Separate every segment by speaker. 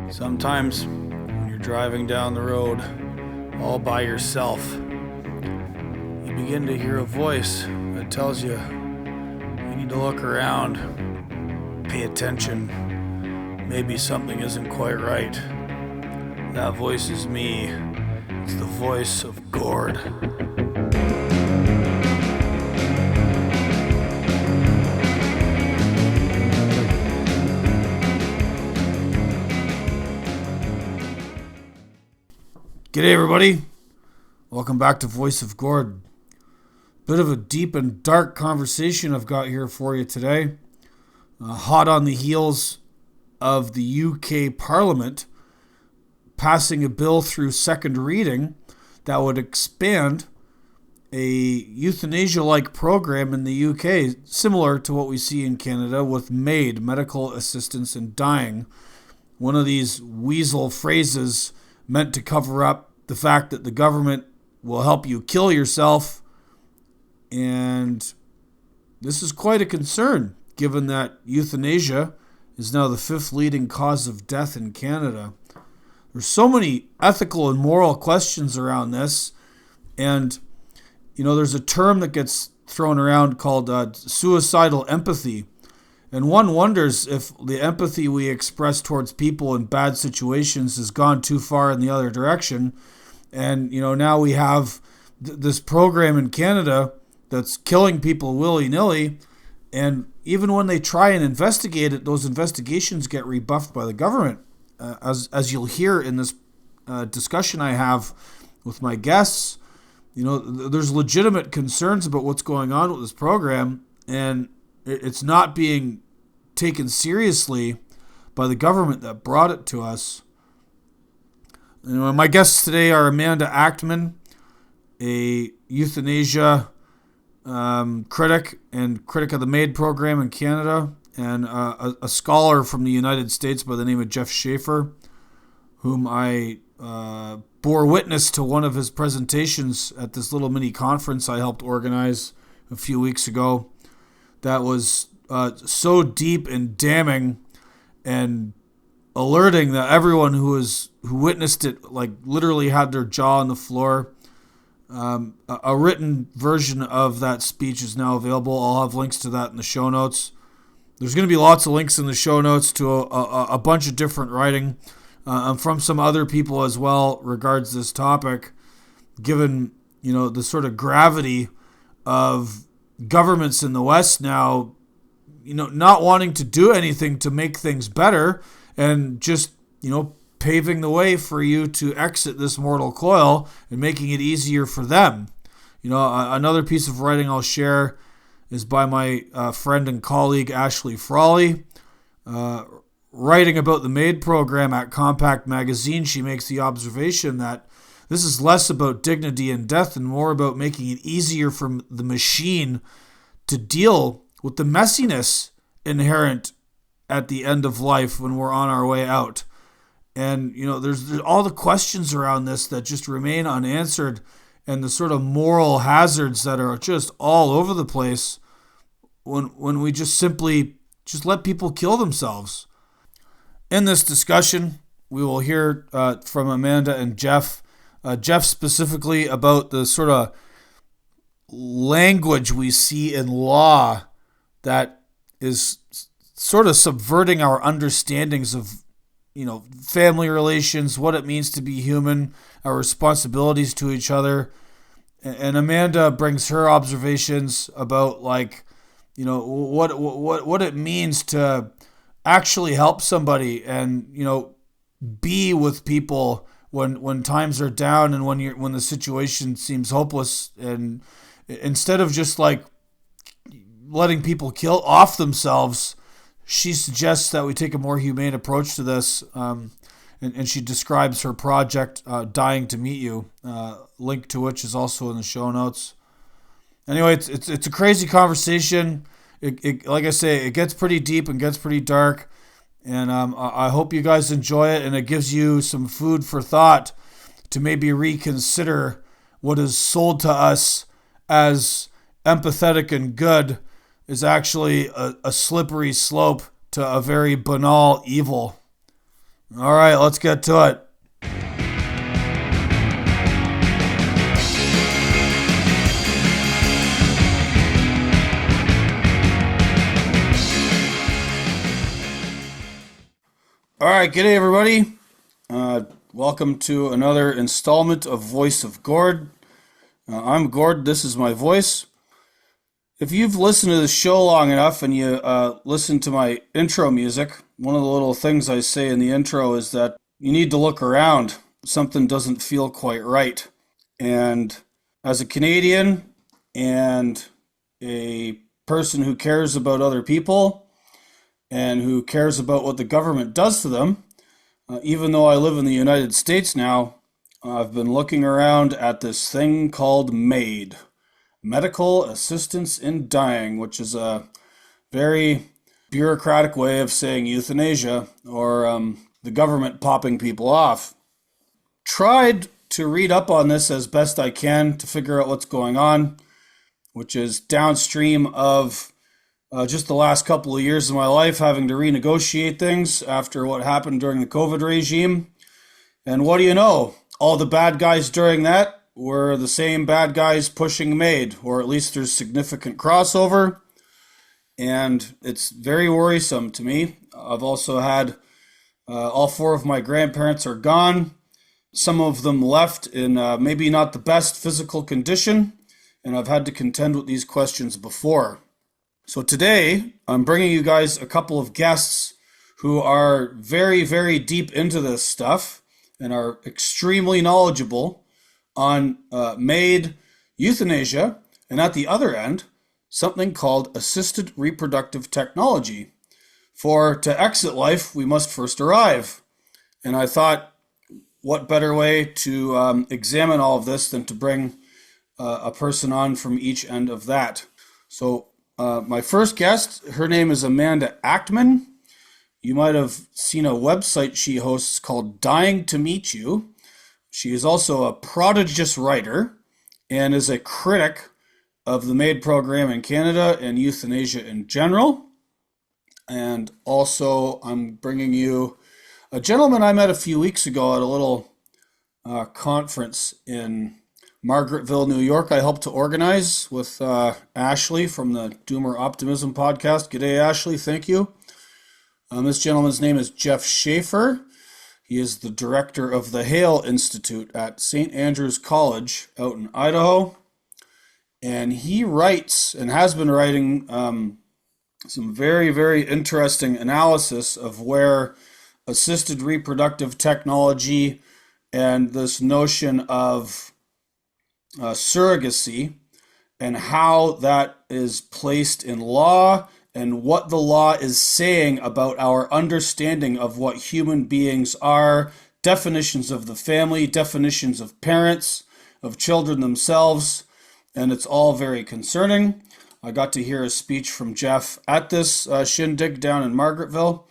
Speaker 1: Sometimes when you're driving down the road all by yourself, you begin to hear a voice that tells you need to look around, pay attention, maybe something isn't quite right. That voice is me. It's the voice of Gord. G'day everybody, welcome back to Voice of Gord. Bit of a deep and dark conversation I've got here for you today. Hot on the heels of the UK Parliament passing a bill through second reading that would expand a euthanasia-like program in the UK, similar to what we see in Canada with MAID, Medical Assistance in Dying. One of these weasel phrases meant to cover up the fact that the government will help you kill yourself. And this is quite a concern, given that euthanasia is now the 5th leading cause of death in Canada. There's so many ethical and moral questions around this. And, there's a term that gets thrown around called suicidal empathy. And one wonders if the empathy we express towards people in bad situations has gone too far in the other direction. And, now we have this program in Canada that's killing people willy-nilly. And even when they try and investigate it, those investigations get rebuffed by the government. As you'll hear in this discussion I have with my guests, there's legitimate concerns about what's going on with this program. And it's not being taken seriously by the government that brought it to us. My guests today are Amanda Achtman, a euthanasia critic and critic of the MAID program in Canada, and a scholar from the United States by the name of Jeff Shafer, whom I bore witness to one of his presentations at this little mini conference I helped organize a few weeks ago. That was so deep and damning and alerting that everyone who witnessed it literally had their jaw on the floor. A written version of that speech is now available. I'll have links to that in the show notes. There's going to be lots of links in the show notes to a bunch of different writing from some other people as well regards this topic, given the sort of gravity of governments in the West now, not wanting to do anything to make things better and just, paving the way for you to exit this mortal coil and making it easier for them. Another piece of writing I'll share is by my friend and colleague Ashley Frawley. Writing about the MAID program at Compact Magazine, she makes the observation that this is less about dignity and death and more about making it easier for the machine to deal with the messiness inherent at the end of life when we're on our way out. And, there's all the questions around this that just remain unanswered, and the sort of moral hazards that are just all over the place when we just simply let people kill themselves. In this discussion, we will hear from Amanda and Jeff. Jeff specifically about the sort of language we see in law that is sort of subverting our understandings of, family relations, what it means to be human, our responsibilities to each other. And Amanda brings her observations about what it means to actually help somebody and, be with people when times are down and when the situation seems hopeless, and instead of just letting people kill off themselves, she suggests that we take a more humane approach to this, and she describes her project, Dying to Meet You, link to which is also in the show notes. Anyway, it's a crazy conversation. It like I say, it gets pretty deep and gets pretty dark, and I hope you guys enjoy it, and it gives you some food for thought to maybe reconsider what is sold to us as empathetic and good is actually a slippery slope to a very banal evil. All right, let's get to it. All right, g'day everybody. Welcome to another installment of Voice of Gord. I'm Gord, this is my voice. If you've listened to the show long enough and you listen to my intro music, one of the little things I say in the intro is that you need to look around. Something doesn't feel quite right. And as a Canadian and a person who cares about other people and who cares about what the government does to them, even though I live in the United States now, I've been looking around at this thing called MAID, Medical Assistance in Dying, which is a very bureaucratic way of saying euthanasia, or the government popping people off. Tried to read up on this as best I can to figure out what's going on, which is downstream of just the last couple of years of my life having to renegotiate things after what happened during the COVID regime. And what do you know? All the bad guys during that were the same bad guys pushing MAID, or at least there's significant crossover. And it's very worrisome to me. I've also had all four of my grandparents are gone. Some of them left in maybe not the best physical condition, and I've had to contend with these questions before. So today, I'm bringing you guys a couple of guests who are very, very deep into this stuff and are extremely knowledgeable on MAID, euthanasia, and at the other end, something called Assisted Reproductive Technology. For to exit life, we must first arrive. And I thought, what better way to examine all of this than to bring a person on from each end of that. So my first guest, her name is Amanda Achtman. You might have seen a website she hosts called Dying to Meet You. She is also a prodigious writer and is a critic of the MAID program in Canada and euthanasia in general. And also, I'm bringing you a gentleman I met a few weeks ago at a little conference in Margaretville, New York. I helped to organize with Ashley from the Doomer Optimism podcast. G'day, Ashley. Thank you. This gentleman's name is Jeff Shafer. He is the director of the Hale Institute at St. Andrews College out in Idaho. And he writes and has been writing some very, very interesting analysis of where assisted reproductive technology and this notion of surrogacy and how that is placed in law and what the law is saying about our understanding of what human beings are, definitions of the family, definitions of parents, of children themselves, and it's all very concerning. I got to hear a speech from Jeff at this shindig down in Margaretville.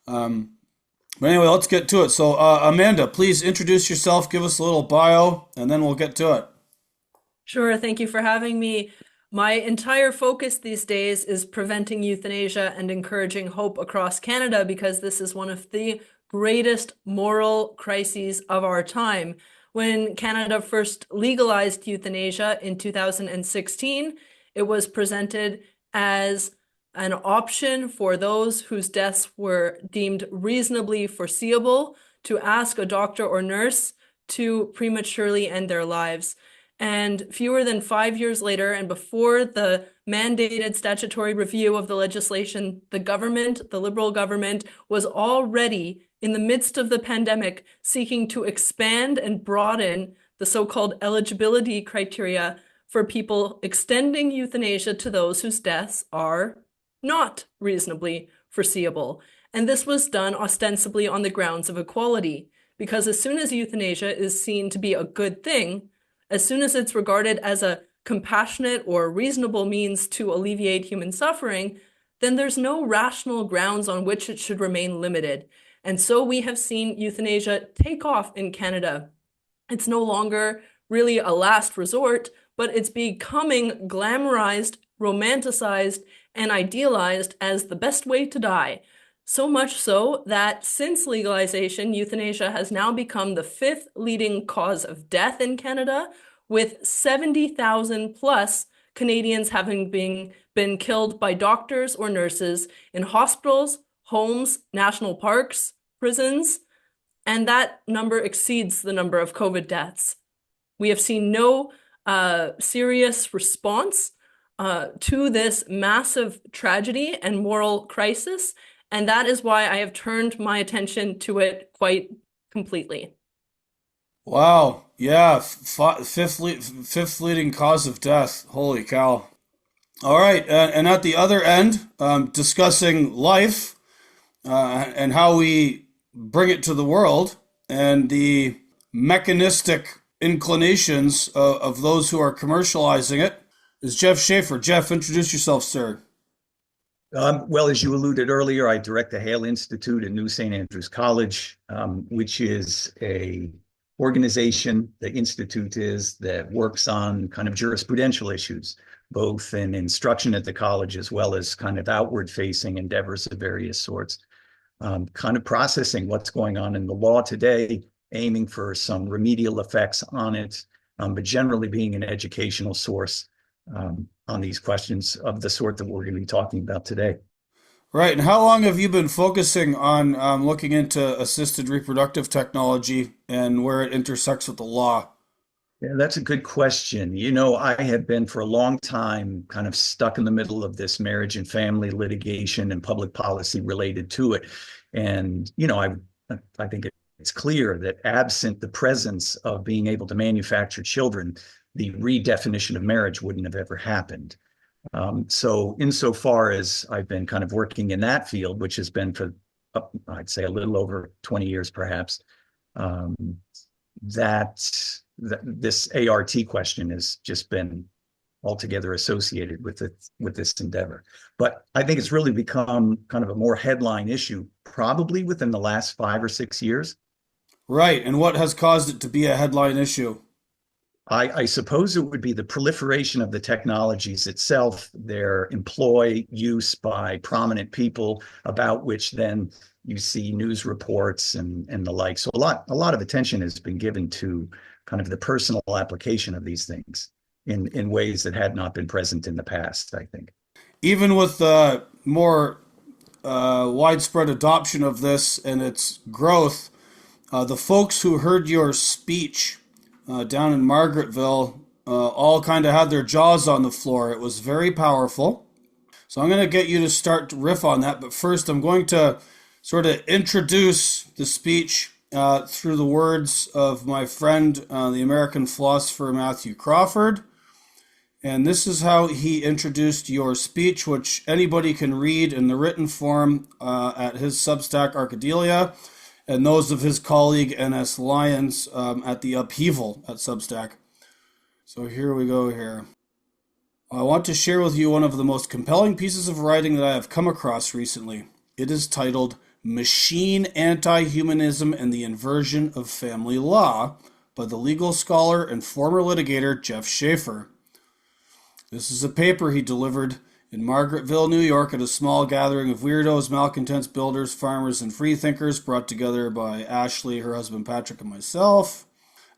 Speaker 1: But anyway, let's get to it. So Amanda, please introduce yourself, give us a little bio, and then we'll get to it.
Speaker 2: Sure, thank you for having me. My entire focus these days is preventing euthanasia and encouraging hope across Canada because this is one of the greatest moral crises of our time. When Canada first legalized euthanasia in 2016, it was presented as an option for those whose deaths were deemed reasonably foreseeable to ask a doctor or nurse to prematurely end their lives. And fewer than 5 years later, and before the mandated statutory review of the legislation, the government, the Liberal government, was already in the midst of the pandemic seeking to expand and broaden the so-called eligibility criteria for people, extending euthanasia to those whose deaths are not reasonably foreseeable. And this was done ostensibly on the grounds of equality, because as soon as euthanasia is seen to be a good thing, as soon as it's regarded as a compassionate or reasonable means to alleviate human suffering, then there's no rational grounds on which it should remain limited. And so we have seen euthanasia take off in Canada. It's no longer really a last resort, but it's becoming glamorized, romanticized, and idealized as the best way to die. So much so that since legalization, euthanasia has now become the fifth leading cause of death in Canada, with 70,000 plus Canadians having been killed by doctors or nurses in hospitals, homes, national parks, prisons, and that number exceeds the number of COVID deaths. We have seen no serious response to this massive tragedy and moral crisis, and that is why I have turned my attention to it quite completely.
Speaker 1: Wow. Yeah. Fifth leading cause of death. Holy cow. All right. And at the other end, discussing life and how we bring it to the world and the mechanistic inclinations of those who are commercializing it is Jeff Shafer. Jeff, introduce yourself, sir.
Speaker 3: Well, as you alluded earlier, I direct the Hale Institute at New St. Andrews College, which is a organization, the institute is, that works on kind of jurisprudential issues, both in instruction at the college as well as kind of outward facing endeavors of various sorts, kind of processing what's going on in the law today, aiming for some remedial effects on it, but generally being an educational source on these questions of the sort that we're going to be talking about today.
Speaker 1: Right. And how long have you been focusing on looking into assisted reproductive technology and where it intersects with the law?
Speaker 3: Yeah, that's a good question. I have been for a long time kind of stuck in the middle of this marriage and family litigation and public policy related to it. And, I think it's clear that absent the presence of being able to manufacture children, the redefinition of marriage wouldn't have ever happened. So insofar as I've been kind of working in that field, which has been for, I'd say, a little over 20 years, perhaps, um, this ART question has just been altogether associated with this endeavor. But I think it's really become kind of a more headline issue, probably within the last 5 or 6 years.
Speaker 1: Right. And what has caused it to be a headline issue?
Speaker 3: I suppose it would be the proliferation of the technologies itself, their employ, use by prominent people, about which then you see news reports and the like. So a lot of attention has been given to kind of the personal application of these things in ways that had not been present in the past, I think.
Speaker 1: Even with more widespread adoption of this and its growth, the folks who heard your speech down in Margaretville all kind of had their jaws on the floor. It was very powerful. So I'm going to get you to start to riff on that. But first, I'm going to sort of introduce the speech through the words of my friend, the American philosopher Matthew Crawford. And this is how he introduced your speech, which anybody can read in the written form at his Substack Arcadelia, and those of his colleague N.S. Lyons at the Upheaval at Substack. So here we go here. I want to share with you one of the most compelling pieces of writing that I have come across recently. It is titled Machine Anti-Humanism and the Inversion of Family Law by the legal scholar and former litigator Jeff Shafer. This is a paper he delivered in Margaretville, New York, at a small gathering of weirdos, malcontents, builders, farmers, and freethinkers brought together by Ashley, her husband Patrick, and myself.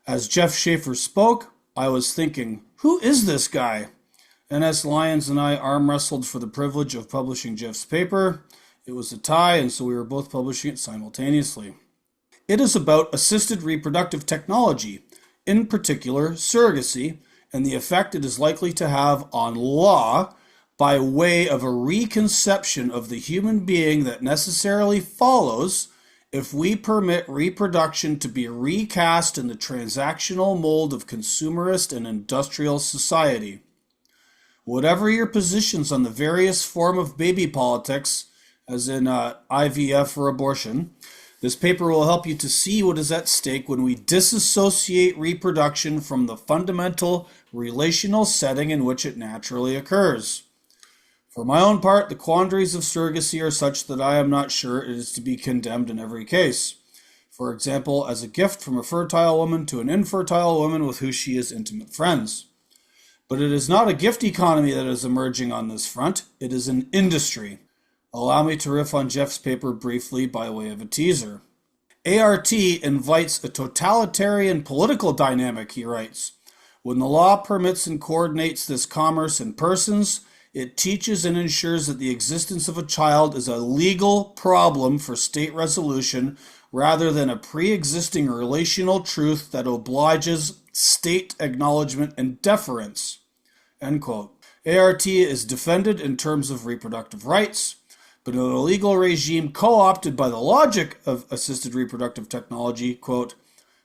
Speaker 1: As Jeff Shafer spoke, I was thinking, who is this guy? N.S. Lyons and I arm wrestled for the privilege of publishing Jeff's paper. It was a tie, and so we were both publishing it simultaneously. It is about assisted reproductive technology, in particular surrogacy, and the effect it is likely to have on law by way of a reconception of the human being that necessarily follows if we permit reproduction to be recast in the transactional mold of consumerist and industrial society. Whatever your positions on the various form of baby politics, as in IVF or abortion, this paper will help you to see what is at stake when we disassociate reproduction from the fundamental relational setting in which it naturally occurs. For my own part, the quandaries of surrogacy are such that I am not sure it is to be condemned in every case. For example, as a gift from a fertile woman to an infertile woman with whom she is intimate friends. But it is not a gift economy that is emerging on this front, it is an industry. Allow me to riff on Jeff's paper briefly by way of a teaser. ART invites a totalitarian political dynamic, he writes. When the law permits and coordinates this commerce in persons, it teaches and ensures that the existence of a child is a legal problem for state resolution rather than a pre-existing relational truth that obliges state acknowledgement and deference. End quote. ART is defended in terms of reproductive rights, but in a legal regime co-opted by the logic of assisted reproductive technology, quote,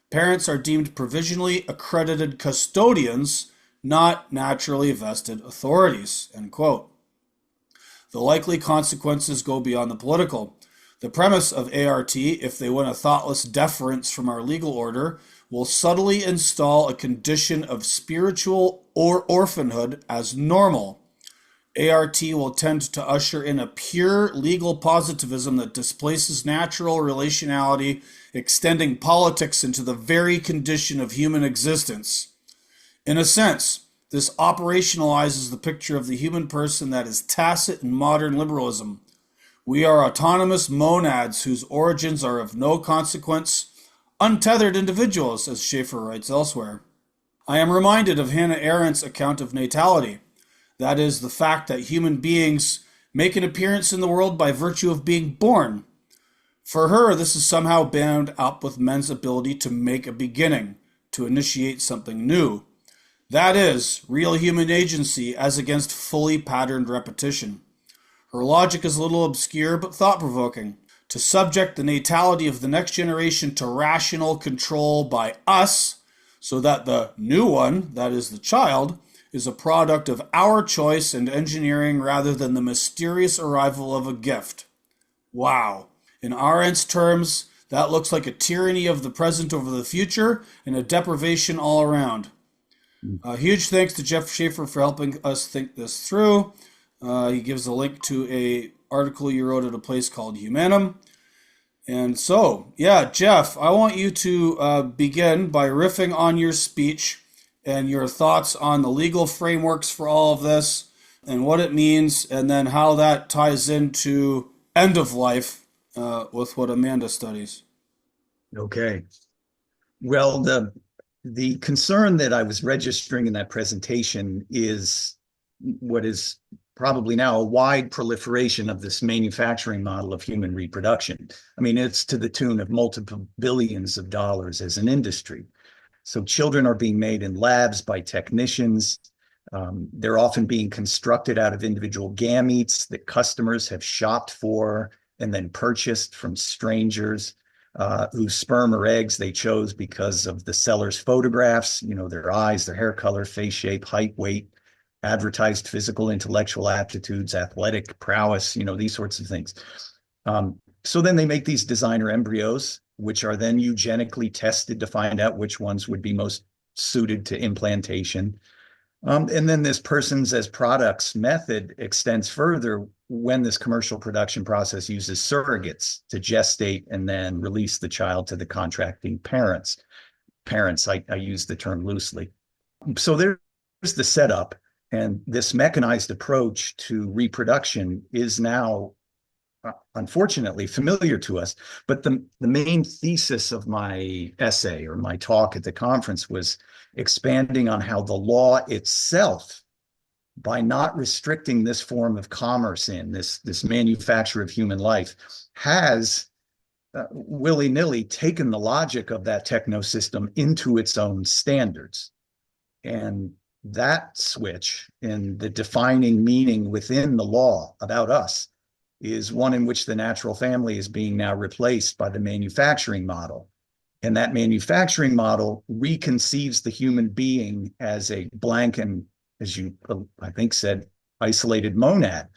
Speaker 1: parents are deemed provisionally accredited custodians, not naturally vested authorities, end quote. The likely consequences go beyond the political. The premise of ART, if they win a thoughtless deference from our legal order, will subtly install a condition of spiritual or orphanhood as normal. ART will tend to usher in a pure legal positivism that displaces natural relationality, extending politics into the very condition of human existence. In a sense, this operationalizes the picture of the human person that is tacit in modern liberalism. We are autonomous monads whose origins are of no consequence, untethered individuals, as Shafer writes elsewhere. I am reminded of Hannah Arendt's account of natality. That is, the fact that human beings make an appearance in the world by virtue of being born. For her, this is somehow bound up with men's ability to make a beginning, to initiate something new. That is, real human agency as against fully patterned repetition. Her logic is a little obscure but thought-provoking. To subject the natality of the next generation to rational control by us, so that the new one, that is the child, is a product of our choice and engineering rather than the mysterious arrival of a gift. Wow. In Arendt's terms, that looks like a tyranny of the present over the future and a deprivation all around. Huge thanks to Jeff Shafer for helping us think this through. He gives a link to an article you wrote at a place called Humanum. And so, yeah, Jeff, I want you to begin by riffing on your speech and your thoughts on the legal frameworks for all of this and what it means, and then how that ties into end of life with what Amanda studies.
Speaker 3: Okay. Well, the concern that I was registering in that presentation is what is probably now a wide proliferation of this manufacturing model of human reproduction. I mean, it's to the tune of multiple billions of dollars as an industry. So children are being made in labs by technicians. They're often being constructed out of individual gametes that customers have shopped for and then purchased from strangers whose sperm or eggs they chose because of the seller's photographs, you know, their eyes, their hair color, face shape, height, weight, advertised physical, intellectual aptitudes, athletic prowess, you know, these sorts of things. So then they make these designer embryos, which are then eugenically tested to find out which ones would be most suited to implantation. And then this persons as products method extends further when this commercial production process uses surrogates to gestate and then release the child to the contracting parents. I use the term loosely. So there's the setup, and this mechanized approach to reproduction is now unfortunately familiar to us. But the main thesis of my essay or my talk at the conference was expanding on how the law itself, by not restricting this form of commerce in this manufacture of human life, has willy-nilly taken the logic of that techno system into its own standards. And that switch in the defining meaning within the law about us is one in which the natural family is being now replaced by the manufacturing model. And that manufacturing model reconceives the human being as a blank and, as you, I think, said, isolated monad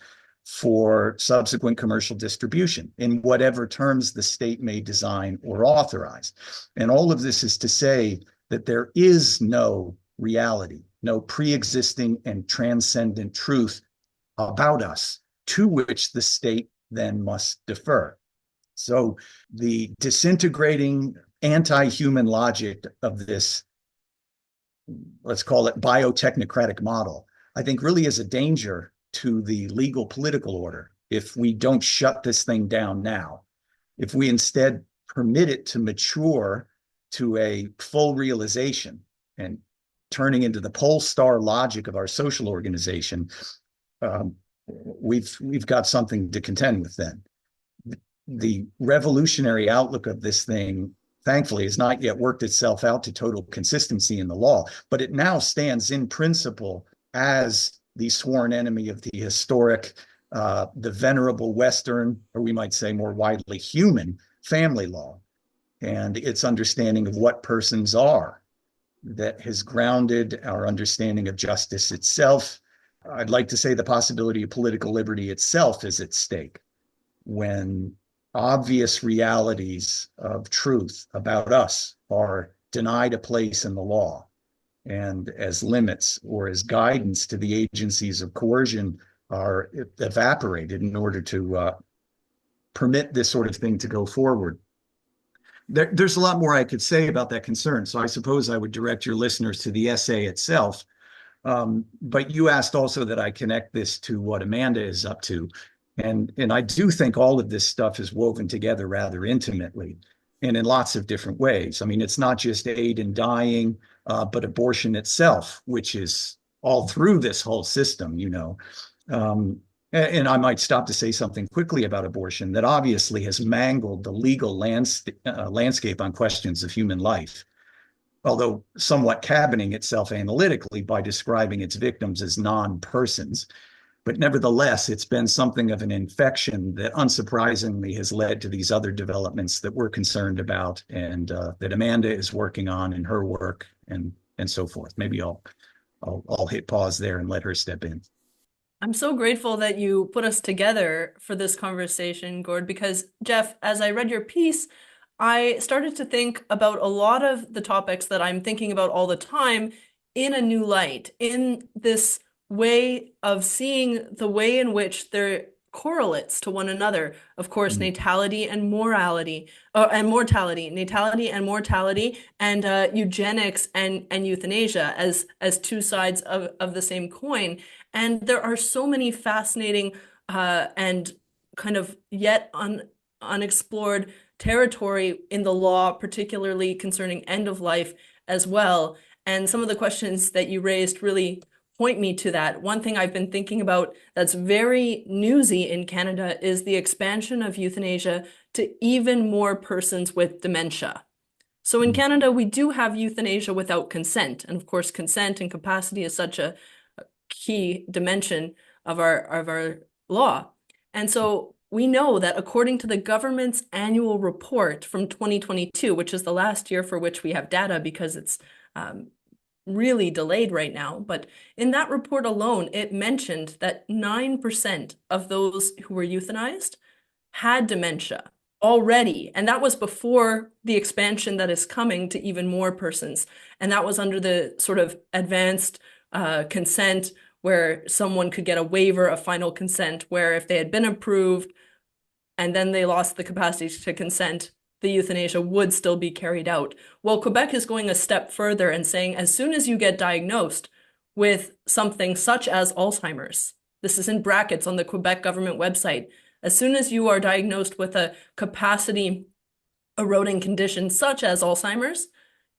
Speaker 3: for subsequent commercial distribution in whatever terms the state may design or authorize. And all of this is to say that there is no reality, no pre-existing and transcendent truth about us to which the state then must defer. So the disintegrating anti-human logic of this, let's call it biotechnocratic model, I think really is a danger to the legal political order. if we don't shut this thing down now. If we instead permit it to mature to a full realization and turning into the pole star logic of our social organization, we've got something to contend with then. The revolutionary outlook of this thing, thankfully, has not yet worked itself out to total consistency in the law, but it now stands in principle as the sworn enemy of the historic, the venerable Western, or we might say more widely human, family law, and its understanding of what persons are, that has grounded our understanding of justice itself. I'd like to say the possibility of political liberty itself is at stake when obvious realities of truth about us are denied a place in the law and as limits or as guidance to the agencies of coercion are evaporated in order to permit this sort of thing to go forward. There's a lot more I could say about that concern, so I suppose I would direct your listeners to the essay itself. But you asked also that I connect this to what Amanda is up to. And I do think all of this stuff is woven together rather intimately and in lots of different ways. I mean, it's not just aid in dying, but abortion itself, which is all through this whole system, you know. And I might stop to say something quickly about abortion that obviously has mangled the legal landscape on questions of human life, although somewhat cabining itself analytically by describing its victims as non-persons. But nevertheless, it's been something of an infection that unsurprisingly has led to these other developments that we're concerned about and that Amanda is working on in her work and so forth. Maybe I'll hit pause there and let her step in.
Speaker 2: I'm so grateful that you put us together for this conversation, Gord, because Jeff, as I read your piece, I started to think about a lot of the topics that I'm thinking about all the time in a new light, in this way of seeing the way in which they're correlates to one another. Of course, natality and mortality, natality and mortality, and eugenics and euthanasia as two sides of the same coin. And there are so many fascinating and kind of yet unexplored territory in the law, particularly concerning end of life as well. And some of the questions that you raised really point me to that. One thing I've been thinking about that's very newsy in Canada is the expansion of euthanasia to even more persons with dementia. So in Canada, we do have euthanasia without consent. And of course, consent and capacity is such a key dimension of our law. And so we know that according to the government's annual report from 2022, which is the last year for which we have data because it's really delayed right now, but in that report alone, it mentioned that 9% of those who were euthanized had dementia already. And that was before the expansion that is coming to even more persons. And that was under the sort of advanced consent where someone could get a waiver of final consent, where if they had been approved and then they lost the capacity to consent, the euthanasia would still be carried out. Well, Quebec is going a step further and saying as soon as you get diagnosed with something such as Alzheimer's, this is in brackets on the Quebec government website, as soon as you are diagnosed with a capacity eroding condition such as Alzheimer's,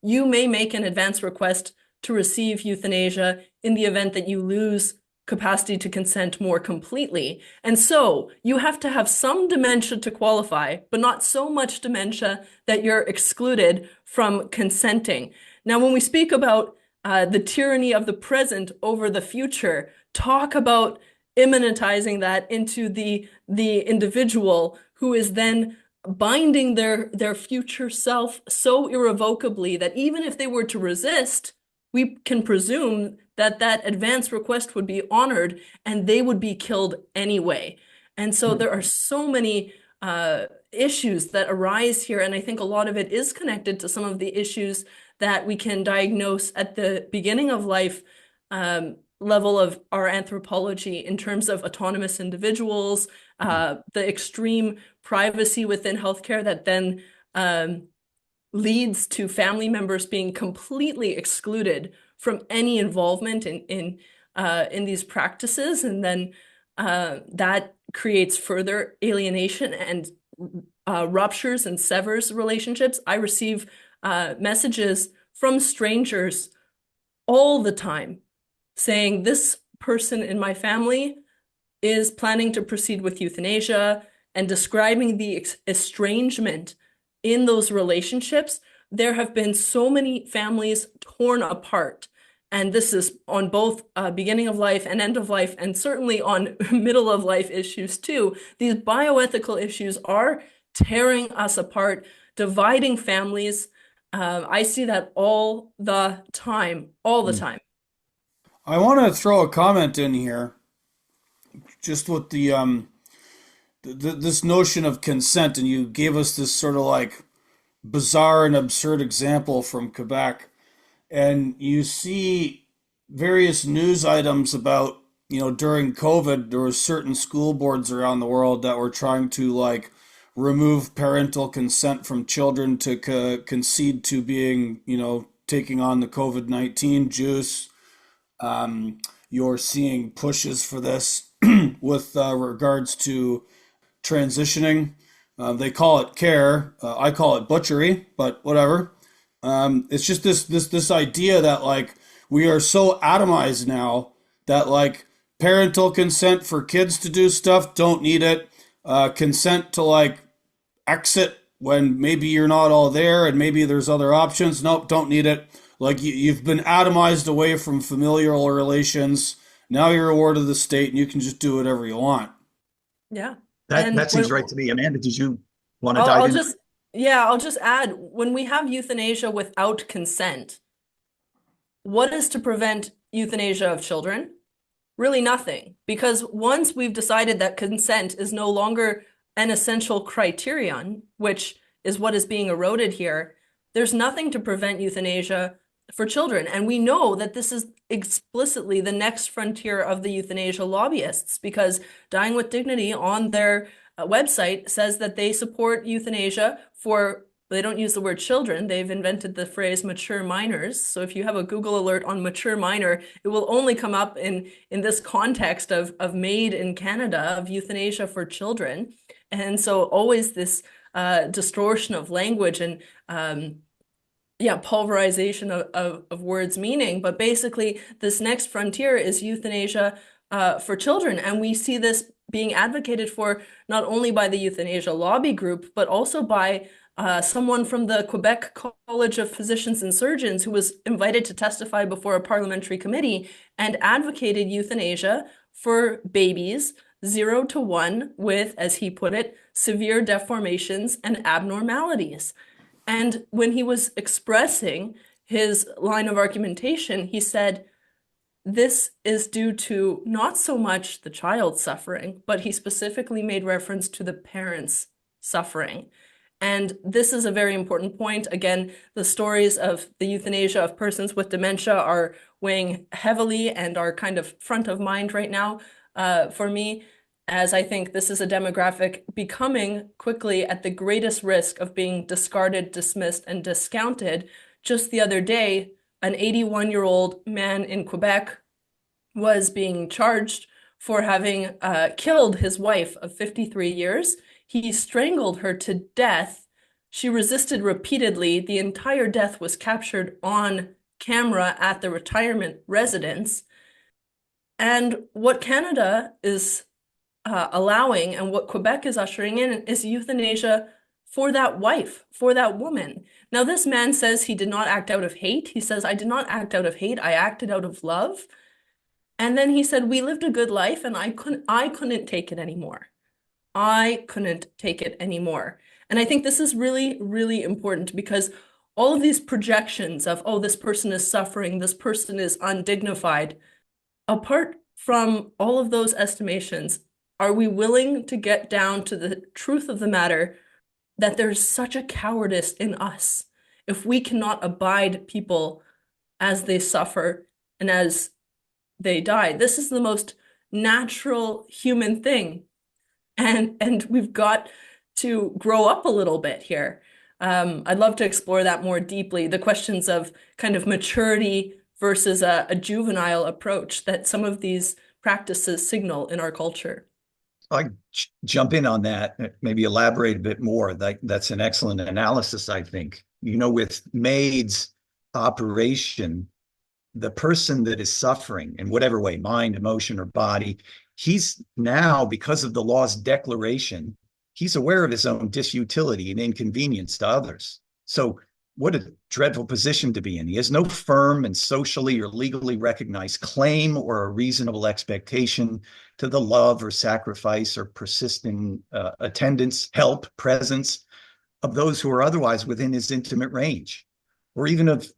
Speaker 2: you may make an advance request to receive euthanasia in the event that you lose capacity to consent more completely. And so you have to have some dementia to qualify, but not so much dementia that you're excluded from consenting. Now, when we speak about the tyranny of the present over the future, talk about immanentizing that into the individual who is then binding their future self so irrevocably that even if they were to resist, we can presume that that advance request would be honored and they would be killed anyway. And so there are so many issues that arise here. And I think a lot of it is connected to some of the issues that we can diagnose at the beginning of life level of our anthropology in terms of autonomous individuals, the extreme privacy within healthcare that then leads to family members being completely excluded from any involvement in these practices, and then that creates further alienation and ruptures and severs relationships. I receive messages from strangers all the time saying this person in my family is planning to proceed with euthanasia and describing the estrangement in those relationships. There have been so many families torn apart. And this is on both beginning of life and end of life, and certainly on middle of life issues too. These bioethical issues are tearing us apart, dividing families. I see that all the time, all the time.
Speaker 1: I want to throw a comment in here, just with this notion of consent, and you gave us this sort of like bizarre and absurd example from Quebec, and you see various news items about, during COVID, there were certain school boards around the world that were trying to like remove parental consent from children to concede to being, taking on the COVID-19 juice. You're seeing pushes for this with regards to transitioning. They call it care. I call it butchery, but whatever. It's just this idea that like we are so atomized now that like parental consent for kids to do stuff, don't need it. Consent to like exit when maybe you're not all there and maybe there's other options, nope, don't need it. Like you've been atomized away from familial relations. Now you're a ward of the state and you can just do whatever you want.
Speaker 2: Yeah.
Speaker 3: That seems right to me. Amanda, did you want to
Speaker 2: I'll,
Speaker 3: dive
Speaker 2: I'll
Speaker 3: in?
Speaker 2: just, yeah, I'll just add, when we have euthanasia without consent, what is to prevent euthanasia of children? Really nothing. Because once we've decided that consent is no longer an essential criterion, which is what is being eroded here, there's nothing to prevent euthanasia for children. And we know that this is explicitly the next frontier of the euthanasia lobbyists, because Dying with Dignity on their website says that they support euthanasia for, they don't use the word children, they've invented the phrase mature minors. So if you have a Google alert on mature minor, it will only come up in this context of MAID in Canada, of euthanasia for children. And so always this distortion of language and pulverization of words' meaning. But basically, this next frontier is euthanasia for children. And we see this being advocated for not only by the euthanasia lobby group, but also by someone from the Quebec College of Physicians and Surgeons who was invited to testify before a parliamentary committee and advocated euthanasia for babies 0 to 1 with, as he put it, severe deformations and abnormalities. And when he was expressing his line of argumentation, he said, this is due to not so much the child suffering, but he specifically made reference to the parents suffering. And this is a very important point. Again, the stories of the euthanasia of persons with dementia are weighing heavily and are kind of front of mind right now for me, as I think this is a demographic becoming quickly at the greatest risk of being discarded, dismissed, and discounted. Just the other day, an 81-year-old man in Quebec was being charged for having killed his wife of 53 years. He strangled her to death. She resisted repeatedly. The entire death was captured on camera at the retirement residence. And what Canada is allowing and what Quebec is ushering in is euthanasia for that wife, for that woman. Now, this man says he did not act out of hate. He says, I did not act out of hate. I acted out of love. And then he said, we lived a good life and I couldn't take it anymore. I couldn't take it anymore. And I think this is really, really important because all of these projections of, oh, this person is suffering, this person is undignified, apart from all of those estimations, are we willing to get down to the truth of the matter that there's such a cowardice in us if we cannot abide people as they suffer and as they die? This is the most natural human thing. And we've got to grow up a little bit here. I'd love to explore that more deeply, the questions of kind of maturity versus a juvenile approach that some of these practices signal in our culture.
Speaker 3: I jump in on that, maybe elaborate a bit more. That's an excellent analysis, I think. With MAID's operation, the person that is suffering in whatever way, mind, emotion, or body, he's now, because of the law's declaration, he's aware of his own disutility and inconvenience to others. So what a dreadful position to be in. He has no firm and socially or legally recognized claim or a reasonable expectation to the love or sacrifice or persisting attendance, help, presence of those who are otherwise within his intimate range, or even of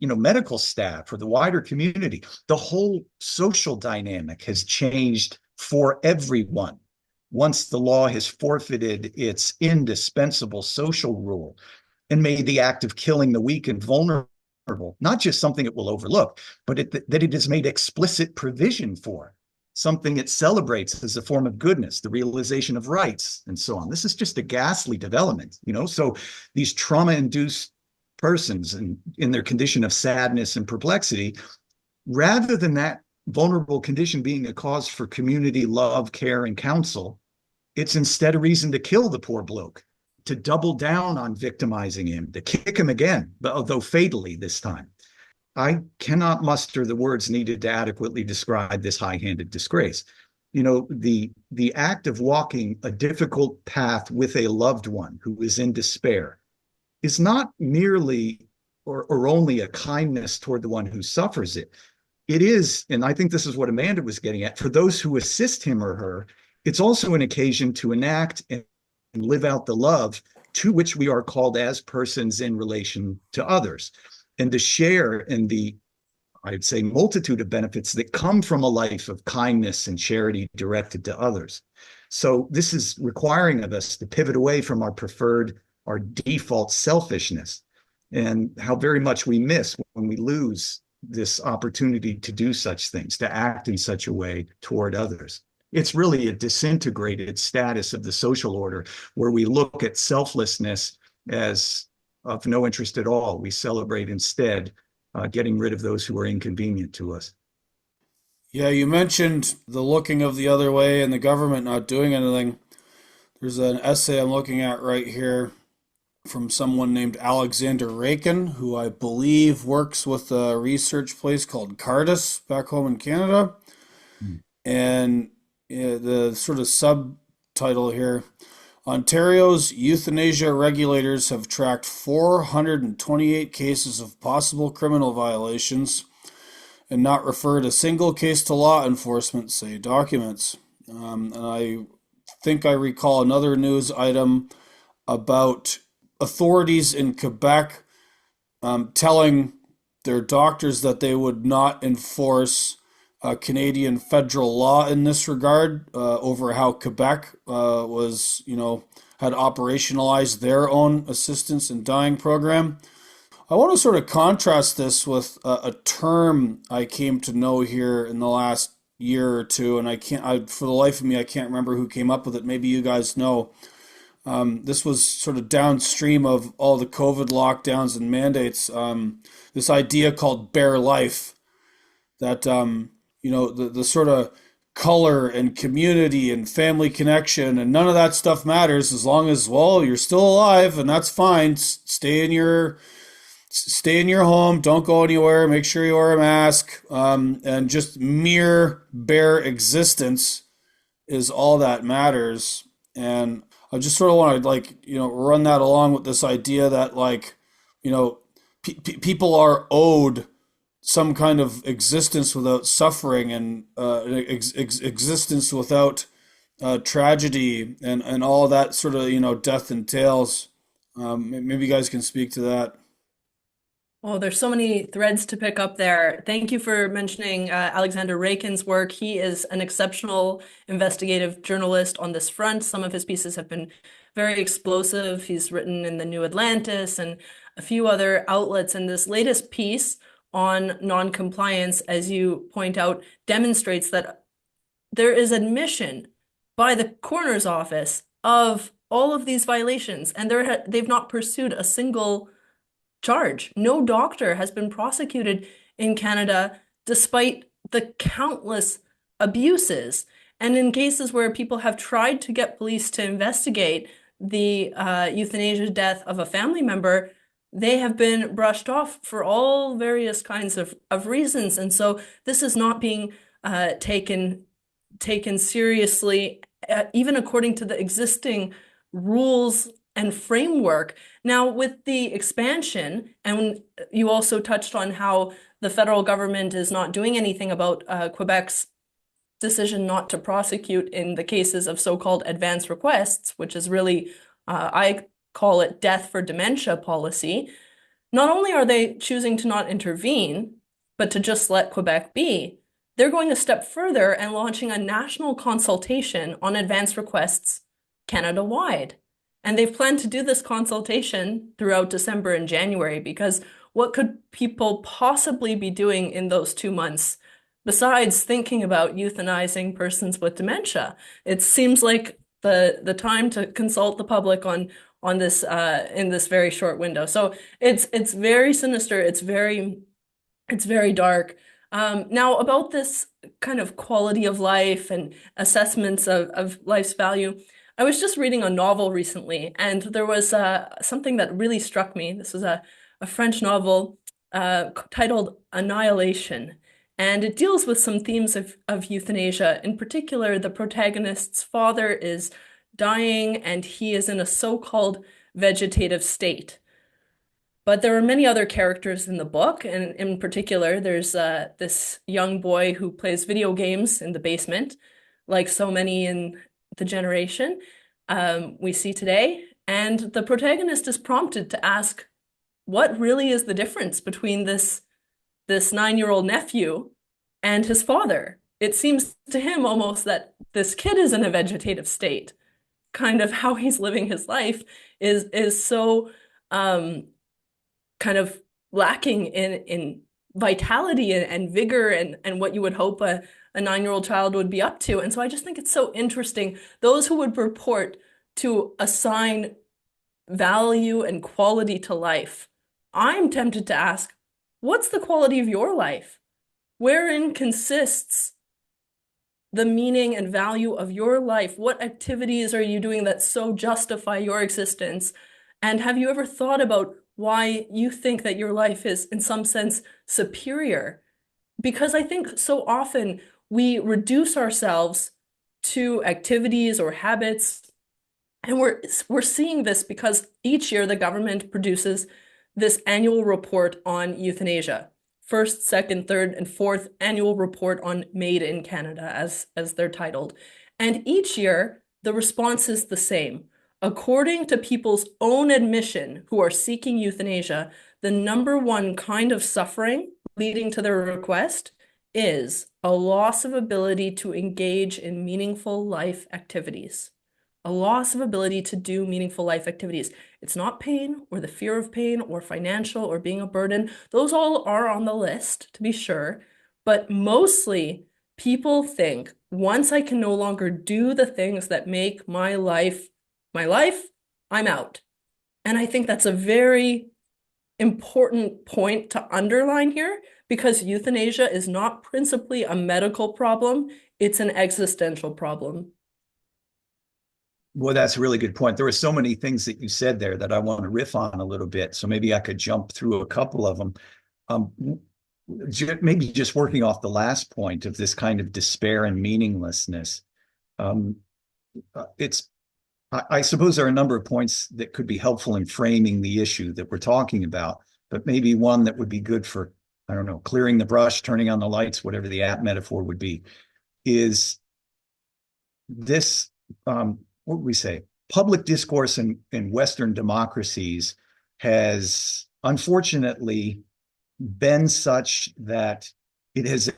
Speaker 3: medical staff or the wider community. The whole social dynamic has changed for everyone once the law has forfeited its indispensable social rule and made the act of killing the weak and vulnerable not just something it will overlook, but that it has made explicit provision for, something it celebrates as a form of goodness, the realization of rights, and so on. This is just a ghastly development, So these trauma-induced persons in their condition of sadness and perplexity, rather than that vulnerable condition being a cause for community love, care, and counsel, it's instead a reason to kill the poor bloke, to double down on victimizing him, to kick him again, although fatally this time. I cannot muster the words needed to adequately describe this high-handed disgrace. The act of walking a difficult path with a loved one who is in despair is not merely or only a kindness toward the one who suffers it. It is, and I think this is what Amanda was getting at, for those who assist him or her, it's also an occasion to enact and live out the love to which we are called as persons in relation to others, and to share in the, I'd say, multitude of benefits that come from a life of kindness and charity directed to others. So this is requiring of us to pivot away from our default selfishness, and how very much we miss when we lose this opportunity to do such things, to act in such a way toward others. It's really a disintegrated status of the social order where we look at selflessness as of no interest at all. We celebrate instead getting rid of those who are inconvenient to us.
Speaker 1: Yeah, you mentioned the looking of the other way and the government not doing anything. There's an essay I'm looking at right here from someone named Alexander Rakin, who I believe works with a research place called Cardis back home in Canada. And the sort of subtitle here, Ontario's euthanasia regulators have tracked 428 cases of possible criminal violations and not referred a single case to law enforcement, say documents. And I think I recall another news item about authorities in Quebec telling their doctors that they would not enforce Canadian federal law in this regard over how Quebec had operationalized their own assistance in dying program. I want to sort of contrast this with a term I came to know here in the last year or two, and for the life of me, I can't remember who came up with it. Maybe you guys know. This was sort of downstream of all the COVID lockdowns and mandates. This idea called bare life, that the sort of color and community and family connection and none of that stuff matters as long as, well, you're still alive, and that's fine. Stay in your home, don't go anywhere, make sure you wear a mask, and just mere bare existence is all that matters. And I just sort of want to run that along with this idea that people are owed some kind of existence without suffering, and existence without tragedy, and all that sort of death entails. Maybe you guys can speak to that.
Speaker 2: Oh, there's so many threads to pick up there. Thank you for mentioning Alexander Rakin's work. He is an exceptional investigative journalist on this front. Some of his pieces have been very explosive. He's written in the New Atlantis and a few other outlets. And this latest piece on non-compliance, as you point out, demonstrates that there is admission by the coroner's office of all of these violations, and they've not pursued a single charge. No doctor has been prosecuted in Canada despite the countless abuses. And in cases where people have tried to get police to investigate the euthanasia death of a family member, they have been brushed off for all various kinds of reasons. And so this is not being taken seriously, even according to the existing rules and framework. Now, with the expansion, and you also touched on how the federal government is not doing anything about Quebec's decision not to prosecute in the cases of so-called advance requests, which is really, I call it death for dementia policy. Not only are they choosing to not intervene, but to just let Quebec be, they're going a step further and launching a national consultation on advance requests Canada-wide. And they've planned to do this consultation throughout December and January, because what could people possibly be doing in those 2 months besides thinking about euthanizing persons with dementia? It seems like the time to consult the public on this in this very short window. So it's very sinister. It's very dark. Now, about this kind of quality of life and assessments of life's value, I was just reading a novel recently, and there was something that really struck me. This was a French novel titled Annihilation, and it deals with some themes of euthanasia. In particular, the protagonist's father is dying, and he is in a so-called vegetative state. But there are many other characters in the book, and in particular, there's this young boy who plays video games in the basement, like so many in the generation we see today. And the protagonist is prompted to ask, what really is the difference between this 9-year-old nephew and his father? It seems to him almost that this kid is in a vegetative state. Kind of how he's living his life is so kind of lacking in vitality and vigor and what you would hope a 9-year-old child would be up to. And so I just think it's so interesting. Those who would purport to assign value and quality to life, I'm tempted to ask, what's the quality of your life? Wherein consists the meaning and value of your life? What activities are you doing that so justify your existence? And have you ever thought about why you think that your life is, in some sense, superior? Because I think so often we reduce ourselves to activities or habits, and we're seeing this because each year the government produces this annual report on euthanasia. First, second, third, and fourth annual report on MAID in Canada, as they're titled. And each year, the response is the same. According to people's own admission who are seeking euthanasia, the #1 kind of suffering leading to their request is a loss of ability to engage in meaningful life activities. A loss of ability to do meaningful life activities. It's not pain or the fear of pain or financial or being a burden. Those all are on the list, to be sure. But mostly people think, once I can no longer do the things that make my life, I'm out. And I think that's a very important point to underline here, because euthanasia is not principally a medical problem. It's an existential problem.
Speaker 3: Well, that's a really good point. There were so many things that you said there that I want to riff on a little bit. So maybe I could jump through a couple of them. Maybe just working off the last point of this kind of despair and meaninglessness. I suppose there are a number of points that could be helpful in framing the issue that we're talking about, but maybe one that would be good for, I don't know, clearing the brush, turning on the lights, whatever the app metaphor would be, is this, what would we say? Public discourse in Western democracies has unfortunately been such that it has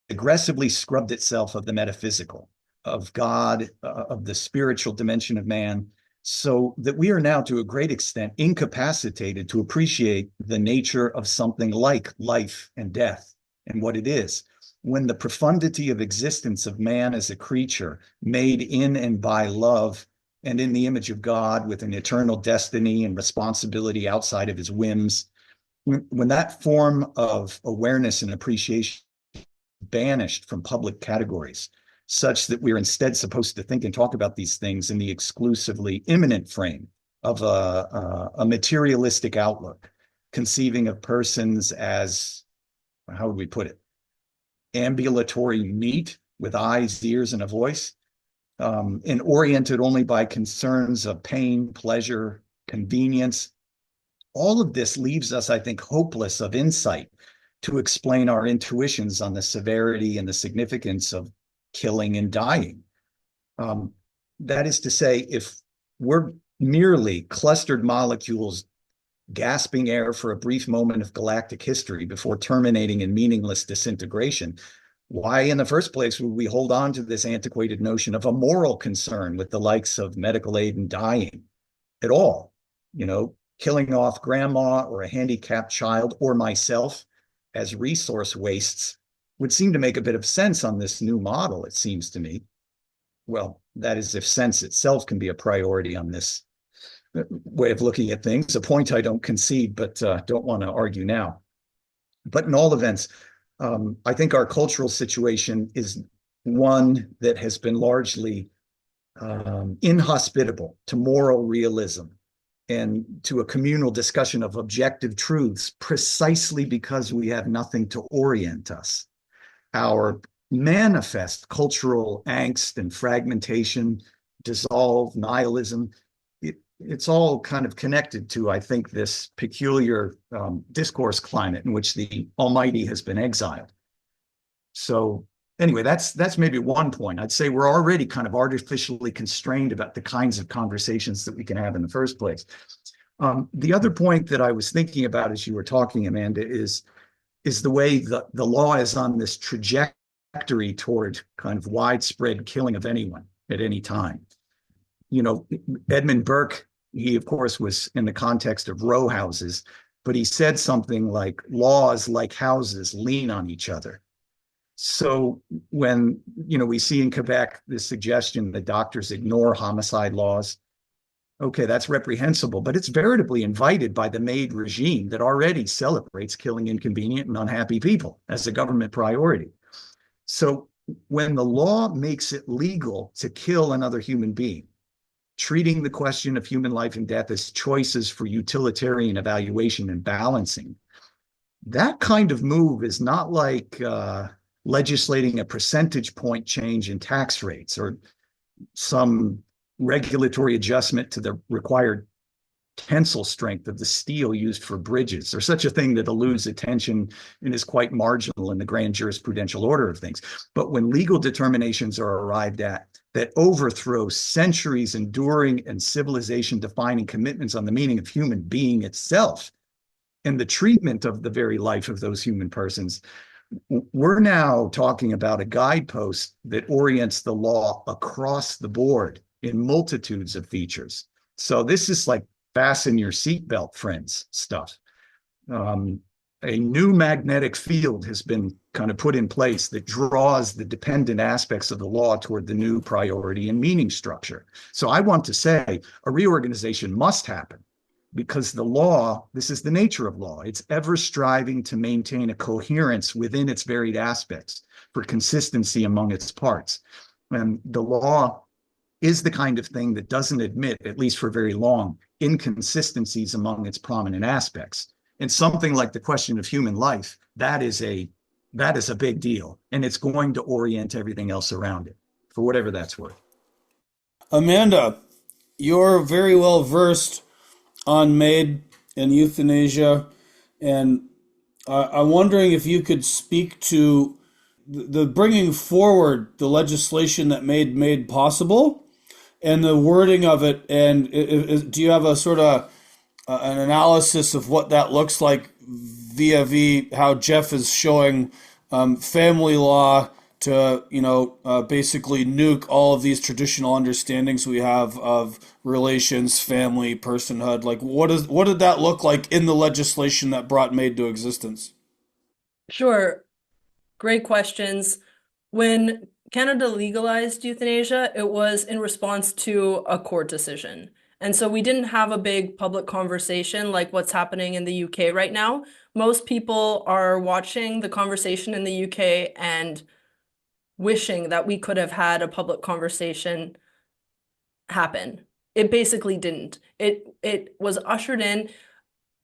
Speaker 3: aggressively scrubbed itself of the metaphysical, of God, of the spiritual dimension of man, so that we are now to a great extent incapacitated to appreciate the nature of something like life and death and what it is. When the profundity of existence of man as a creature made in and by love and in the image of God with an eternal destiny and responsibility outside of his whims, when that form of awareness and appreciation banished from public categories, such that we're instead supposed to think and talk about these things in the exclusively immanent frame of a materialistic outlook, conceiving of persons as, how would we put it, ambulatory meat with eyes, ears, and a voice, and oriented only by concerns of pain, pleasure, convenience. All of this leaves us, I think, hopeless of insight to explain our intuitions on the severity and the significance of killing and dying. That is to say, if we're merely clustered molecules gasping air for a brief moment of galactic history before terminating in meaningless disintegration, why in the first place would we hold on to this antiquated notion of a moral concern with the likes of medical aid and dying at all? You know, killing off grandma or a handicapped child or myself as resource wastes would seem to make a bit of sense on this new model, it seems to me. Well, that is, if sense itself can be a priority on this way of looking at things, a point I don't concede, but don't want to argue now. But in all events, I think our cultural situation is one that has been largely inhospitable to moral realism and to a communal discussion of objective truths, precisely because we have nothing to orient us. Our manifest cultural angst and fragmentation, dissolve, nihilism, it's all kind of connected to, I think, this peculiar discourse climate in which the Almighty has been exiled. So anyway, that's maybe one point. I'd say we're already kind of artificially constrained about the kinds of conversations that we can have in the first place. The other point that I was thinking about as you were talking, Amanda, is the way the law is on this trajectory toward kind of widespread killing of anyone at any time. You know, Edmund Burke, he, of course, was in the context of row houses, but he said something like, laws, like houses, lean on each other. So when, you know, we see in Quebec this suggestion that doctors ignore homicide laws, okay, that's reprehensible, but it's veritably invited by the MAID regime that already celebrates killing inconvenient and unhappy people as a government priority. So when the law makes it legal to kill another human being, treating the question of human life and death as choices for utilitarian evaluation and balancing, that kind of move is not like legislating a percentage point change in tax rates or some regulatory adjustment to the required tensile strength of the steel used for bridges, or such a thing that eludes attention and is quite marginal in the grand jurisprudential order of things. But when legal determinations are arrived at that overthrow centuries enduring and civilization defining commitments on the meaning of human being itself and the treatment of the very life of those human persons, we're now talking about a guidepost that orients the law across the board in multitudes of features. So this is like fasten your seatbelt, friends stuff. A new magnetic field has been kind of put in place that draws the dependent aspects of the law toward the new priority and meaning structure. So I want to say a reorganization must happen because the law, this is the nature of law, it's ever striving to maintain a coherence within its varied aspects for consistency among its parts. And the law is the kind of thing that doesn't admit, at least for very long, inconsistencies among its prominent aspects. And something like the question of human life, that is a big deal. And it's going to orient everything else around it, for whatever that's worth.
Speaker 1: Amanda, you're very well versed on MAID and euthanasia, and I'm wondering if you could speak to the bringing forward the legislation that made MAID possible and the wording of it, and do you have a sort of an analysis of what that looks like via how Jeff is showing family law to basically nuke all of these traditional understandings we have of relations, family, personhood. Like what did that look like in the legislation that brought MAID to existence?
Speaker 2: Sure. Great questions. When Canada legalized euthanasia, it was in response to a court decision. And so we didn't have a big public conversation like what's happening in the UK right now. Most people are watching the conversation in the UK and wishing that we could have had a public conversation happen. It basically didn't. It was ushered in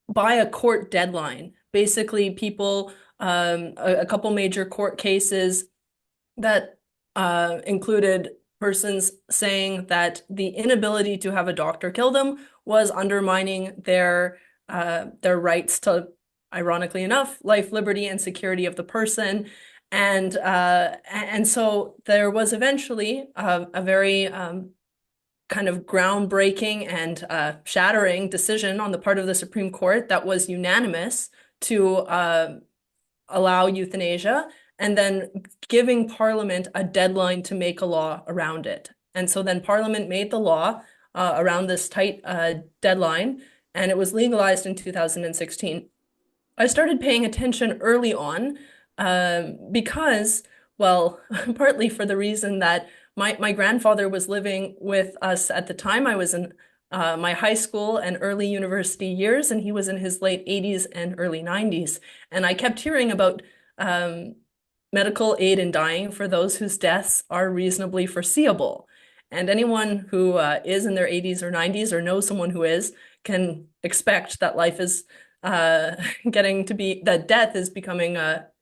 Speaker 2: by a court deadline. Basically, people, a couple major court cases that included persons saying that the inability to have a doctor kill them was undermining their rights to, ironically enough, life, liberty, and security of the person. And so there was eventually a very kind of groundbreaking and shattering decision on the part of the Supreme Court that was unanimous to allow euthanasia, and then giving Parliament a deadline to make a law around it. And so then Parliament made the law around this tight deadline, and it was legalized in 2016. I started paying attention early on because, well, partly for the reason that my grandfather was living with us at the time. I was in my high school and early university years, and he was in his late 80s and early 90s. And I kept hearing about medical aid in dying for those whose deaths are reasonably foreseeable. And anyone who is in their 80s or 90s or knows someone who is can expect that life is that death is becoming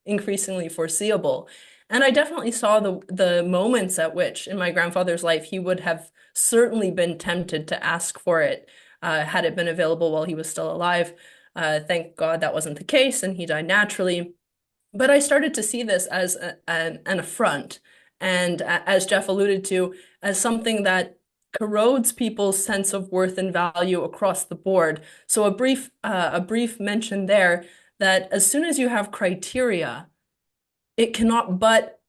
Speaker 2: increasingly foreseeable. And I definitely saw the moments at which in my grandfather's life he would have certainly been tempted to ask for it had it been available while he was still alive. Thank God that wasn't the case, and he died naturally. But I started to see this as an affront, and as Jeff alluded to, as something that corrodes people's sense of worth and value across the board. So a brief mention there that as soon as you have criteria, it cannot but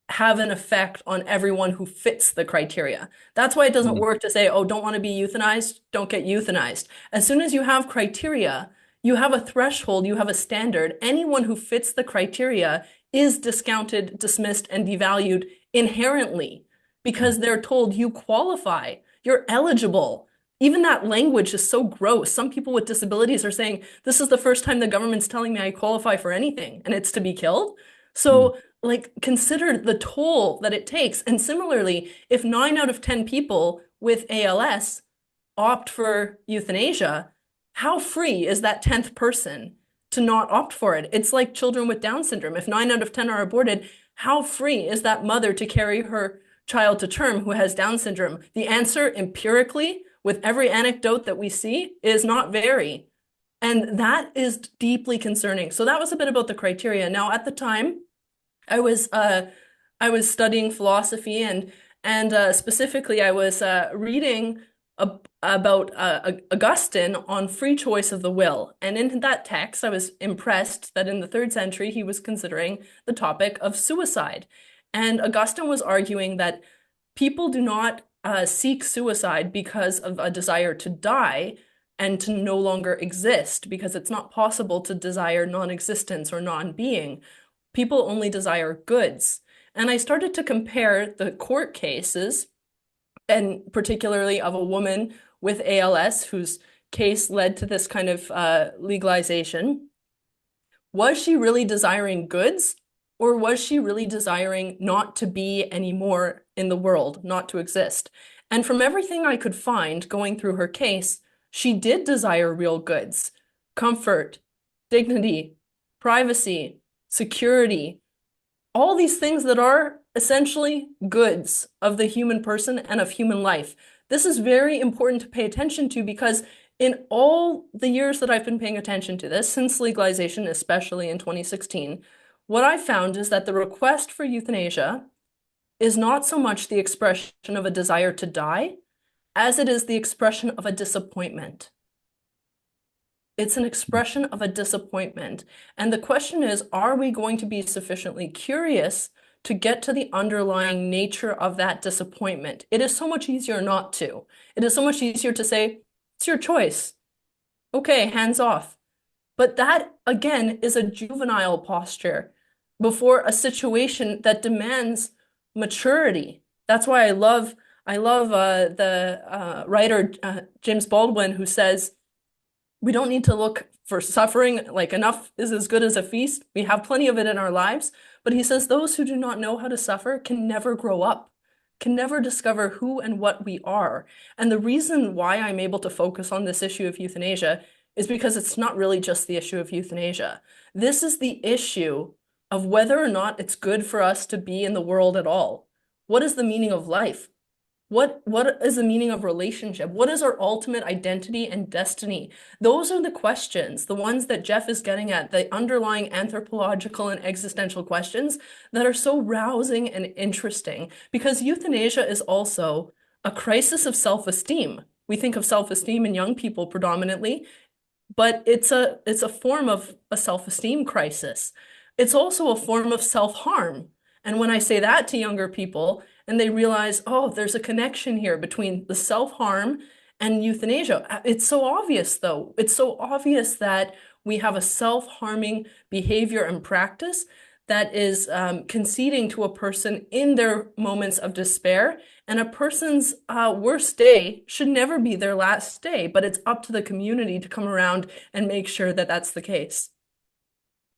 Speaker 2: have an effect on everyone who fits the criteria. That's why it doesn't work to say, oh, don't want to be euthanized, don't get euthanized. As soon as you have criteria, you have a threshold, you have a standard. Anyone who fits the criteria is discounted, dismissed, and devalued inherently because they're told you qualify, you're eligible. Even that language is so gross. Some people with disabilities are saying, this is the first time the government's telling me I qualify for anything, and it's to be killed. So, consider the toll that it takes. And similarly, if 9 out of 10 people with ALS opt for euthanasia, how free is that 10th person to not opt for it? It's like children with Down syndrome. If 9 out of 10 are aborted, how free is that mother to carry her child to term who has Down syndrome? The answer empirically, with every anecdote that we see, is not very. And that is deeply concerning. So that was a bit about the criteria. Now, at the time, I was studying philosophy, and specifically, I was reading about Augustine on free choice of the will. And in that text, I was impressed that in the 3rd century, he was considering the topic of suicide. And Augustine was arguing that people do not seek suicide because of a desire to die and to no longer exist, because it's not possible to desire non-existence or non-being. People only desire goods. And I started to compare the court cases, and particularly of a woman with ALS whose case led to this kind of legalization. Was she really desiring goods, or was she really desiring not to be anymore in the world, not to exist? And from everything I could find going through her case, she did desire real goods: comfort, dignity, privacy, security, all these things that are essentially goods of the human person and of human life. This is very important to pay attention to, because in all the years that I've been paying attention to this, since legalization, especially in 2016, what I found is that the request for euthanasia is not so much the expression of a desire to die as it is the expression of a disappointment. It's an expression of a disappointment. And the question is, are we going to be sufficiently curious to get to the underlying nature of that disappointment? It is so much easier not to. It is so much easier to say, it's your choice. Okay, hands off. But that, again, is a juvenile posture before a situation that demands maturity. That's why I love the writer James Baldwin, who says, We don't need to look for suffering, like enough is as good as a feast. We have plenty of it in our lives. But he says those who do not know how to suffer can never grow up, can never discover who and what we are. And the reason why I'm able to focus on this issue of euthanasia is because it's not really just the issue of euthanasia. This is the issue of whether or not it's good for us to be in the world at all. What is the meaning of life? What is the meaning of relationship? What is our ultimate identity and destiny? Those are the questions, the ones that Jeff is getting at, the underlying anthropological and existential questions that are so rousing and interesting, because euthanasia is also a crisis of self-esteem. We think of self-esteem in young people predominantly, but it's a form of a self-esteem crisis. It's also a form of self-harm. And when I say that to younger people and they realize, oh, there's a connection here between the self-harm and euthanasia. It's so obvious, though. It's so obvious that we have a self-harming behavior and practice that is conceding to a person in their moments of despair. And a person's worst day should never be their last day, but it's up to the community to come around and make sure that that's the case.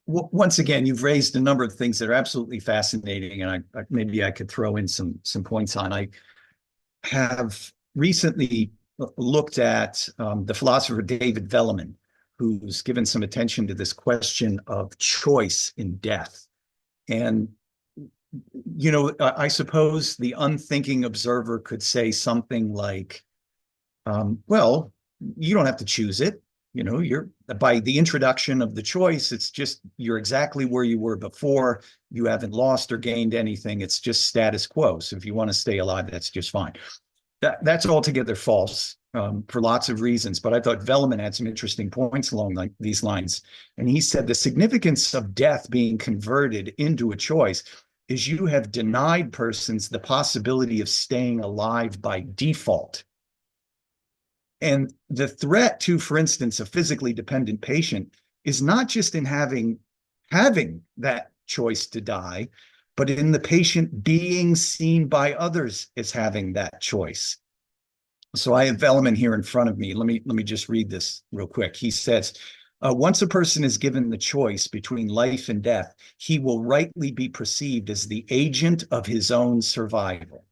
Speaker 3: Once again, you've raised a number of things that are absolutely fascinating, and maybe I could throw in some points on. I have recently looked at the philosopher David Velleman, who's given some attention to this question of choice in death. And, you know, I suppose the unthinking observer could say something like, well, you don't have to choose it. You know, you're by the introduction of the choice, it's just you're exactly where you were before. You haven't lost or gained anything. It's just status quo. So if you want to stay alive, that's just fine. That's altogether false for lots of reasons. But I thought Velleman had some interesting points along these lines. And he said the significance of death being converted into a choice is you have denied persons the possibility of staying alive by default. And the threat to, for instance, a physically dependent patient is not just in having that choice to die, but in the patient being seen by others as having that choice. So I have Velleman here in front of me. Let me just read this real quick. He says, once a person is given the choice between life and death, he will rightly be perceived as the agent of his own survival.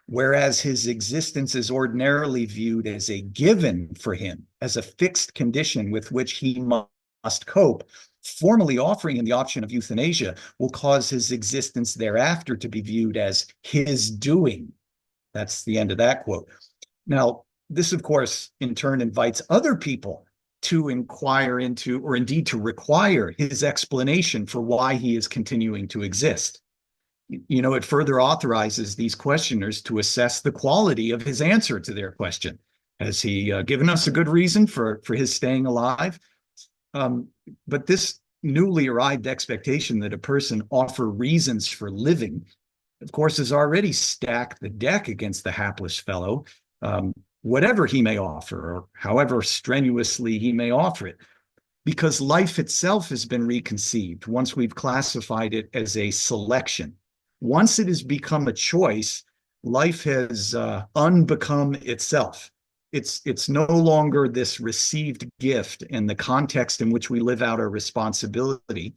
Speaker 3: Whereas his existence is ordinarily viewed as a given for him, as a fixed condition with which he must cope, formally offering him the option of euthanasia will cause his existence thereafter to be viewed as his doing. That's the end of that quote. Now, this, of course, in turn invites other people to inquire into, or indeed to require, his explanation for why he is continuing to exist. You know, it further authorizes these questioners to assess the quality of his answer to their question. Has he given us a good reason for his staying alive? But this newly arrived expectation that a person offer reasons for living, of course, has already stacked the deck against the hapless fellow, whatever he may offer, or however strenuously he may offer it. Because life itself has been reconceived once we've classified it as a selection. Once it has become a choice, life has unbecome itself. It's no longer this received gift in the context in which we live out our responsibility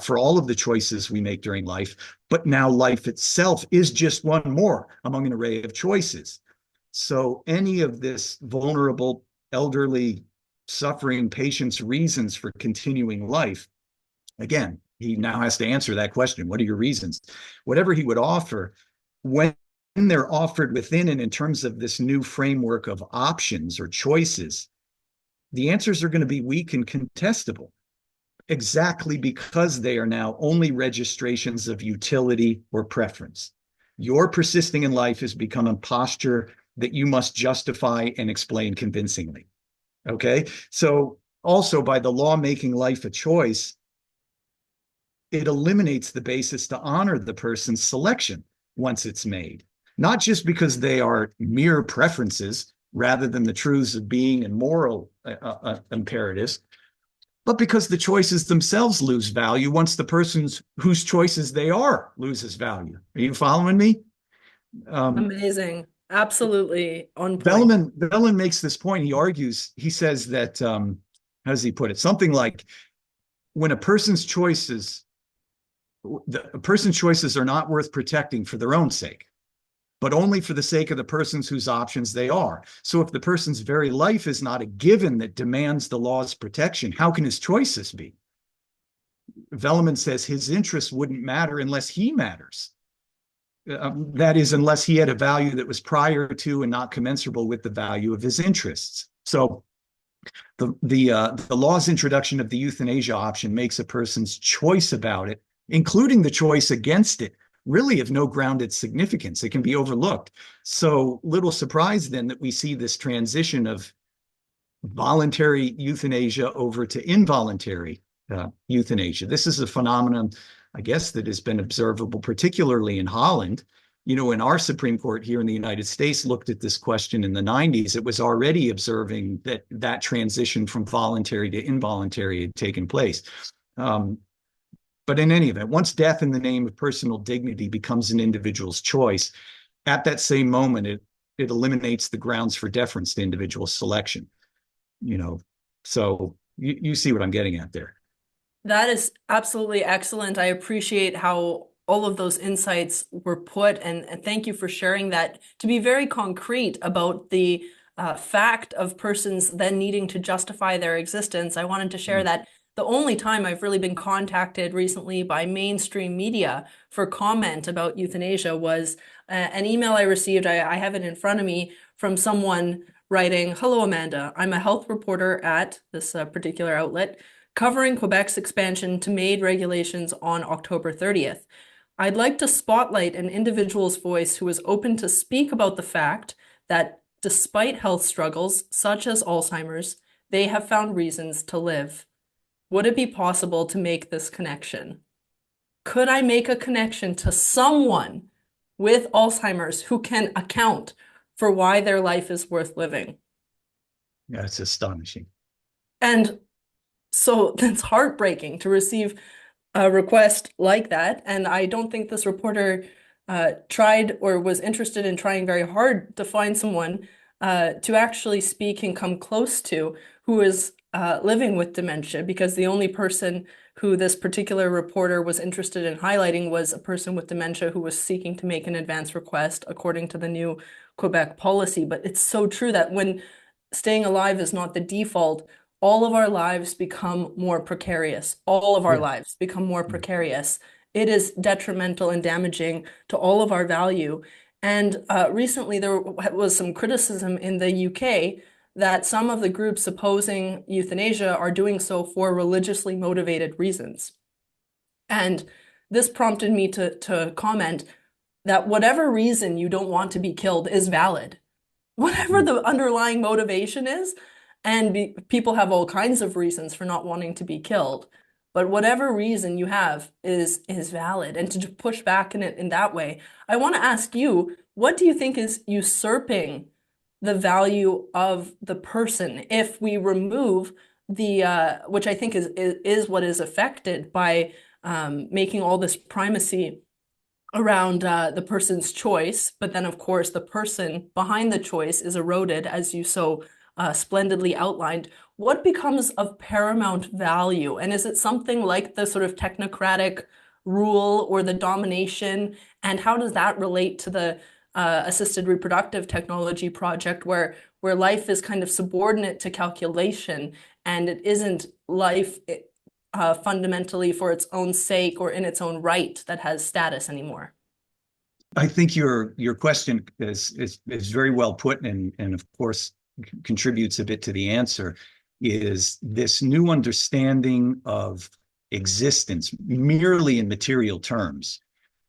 Speaker 3: for all of the choices we make during life, but now life itself is just one more among an array of choices. So any of this vulnerable, elderly, suffering patient's reasons for continuing life, again, he now has to answer that question. What are your reasons? Whatever he would offer, when they're offered within and in terms of this new framework of options or choices, the answers are going to be weak and contestable, exactly because they are now only registrations of utility or preference. Your persisting in life has become a posture that you must justify and explain convincingly. Okay? So also by the law making life a choice, it eliminates the basis to honor the person's selection once it's made, not just because they are mere preferences rather than the truths of being and moral imperatives, but because the choices themselves lose value once the person's whose choices they are loses value. Are you following me?
Speaker 2: Amazing. Absolutely on point.
Speaker 3: Velleman makes this point. He argues, he says that how does he put it? Something like, when a person's choices are not worth protecting for their own sake, but only for the sake of the persons whose options they are. So if the person's very life is not a given that demands the law's protection, how can his choices be? Velleman says his interests wouldn't matter unless he matters. That is, unless he had a value that was prior to and not commensurable with the value of his interests. So the law's introduction of the euthanasia option makes a person's choice about it, including the choice against it, really of no grounded significance. It can be overlooked. So little surprise then that we see this transition of voluntary euthanasia over to involuntary euthanasia. This is a phenomenon, I guess, that has been observable, particularly in Holland. You know, when our Supreme Court here in the United States looked at this question in the 90s, it was already observing that transition from voluntary to involuntary had taken place. But in any event, once death in the name of personal dignity becomes an individual's choice, at that same moment, it eliminates the grounds for deference to individual selection. You know, so you see what I'm getting at there.
Speaker 2: That is absolutely excellent. I appreciate how all of those insights were put, and thank you for sharing that. To be very concrete about the fact of persons then needing to justify their existence, I wanted to share that the only time I've really been contacted recently by mainstream media for comment about euthanasia was an email I received, I have it in front of me, from someone writing, "Hello, Amanda. I'm a health reporter at this particular outlet, covering Quebec's expansion to MAID regulations on October 30th. I'd like to spotlight an individual's voice who is open to speak about the fact that despite health struggles, such as Alzheimer's, they have found reasons to live. Would it be possible to make this connection? Could I make a connection to someone with Alzheimer's who can account for why their life is worth living?"
Speaker 3: Yeah, it's astonishing.
Speaker 2: And so that's heartbreaking to receive a request like that. And I don't think this reporter tried or was interested in trying very hard to find someone to actually speak and come close to who is living with dementia, because the only person who this particular reporter was interested in highlighting was a person with dementia who was seeking to make an advance request according to the new Quebec policy. But it's so true that when staying alive is not the default, all of our lives become more precarious. All of our lives become more precarious. It is detrimental and damaging to all of our value. And recently there was some criticism in the UK that some of the groups opposing euthanasia are doing so for religiously motivated reasons. And this prompted me to comment that whatever reason you don't want to be killed is valid. Whatever the underlying motivation is, and people have all kinds of reasons for not wanting to be killed, but whatever reason you have is valid. And to push back in that way, I want to ask you, what do you think is usurping the value of the person if we remove the which I think is what is affected by making all this primacy around the person's choice, but then of course the person behind the choice is eroded, as you so splendidly outlined. What becomes of paramount value? And is it something like the sort of technocratic rule or the domination? And how does that relate to the assisted reproductive technology project, where life is kind of subordinate to calculation, and it isn't life fundamentally for its own sake or in its own right that has status anymore?
Speaker 3: I think your question is very well put, and of course contributes a bit to the answer. Is this new understanding of existence merely in material terms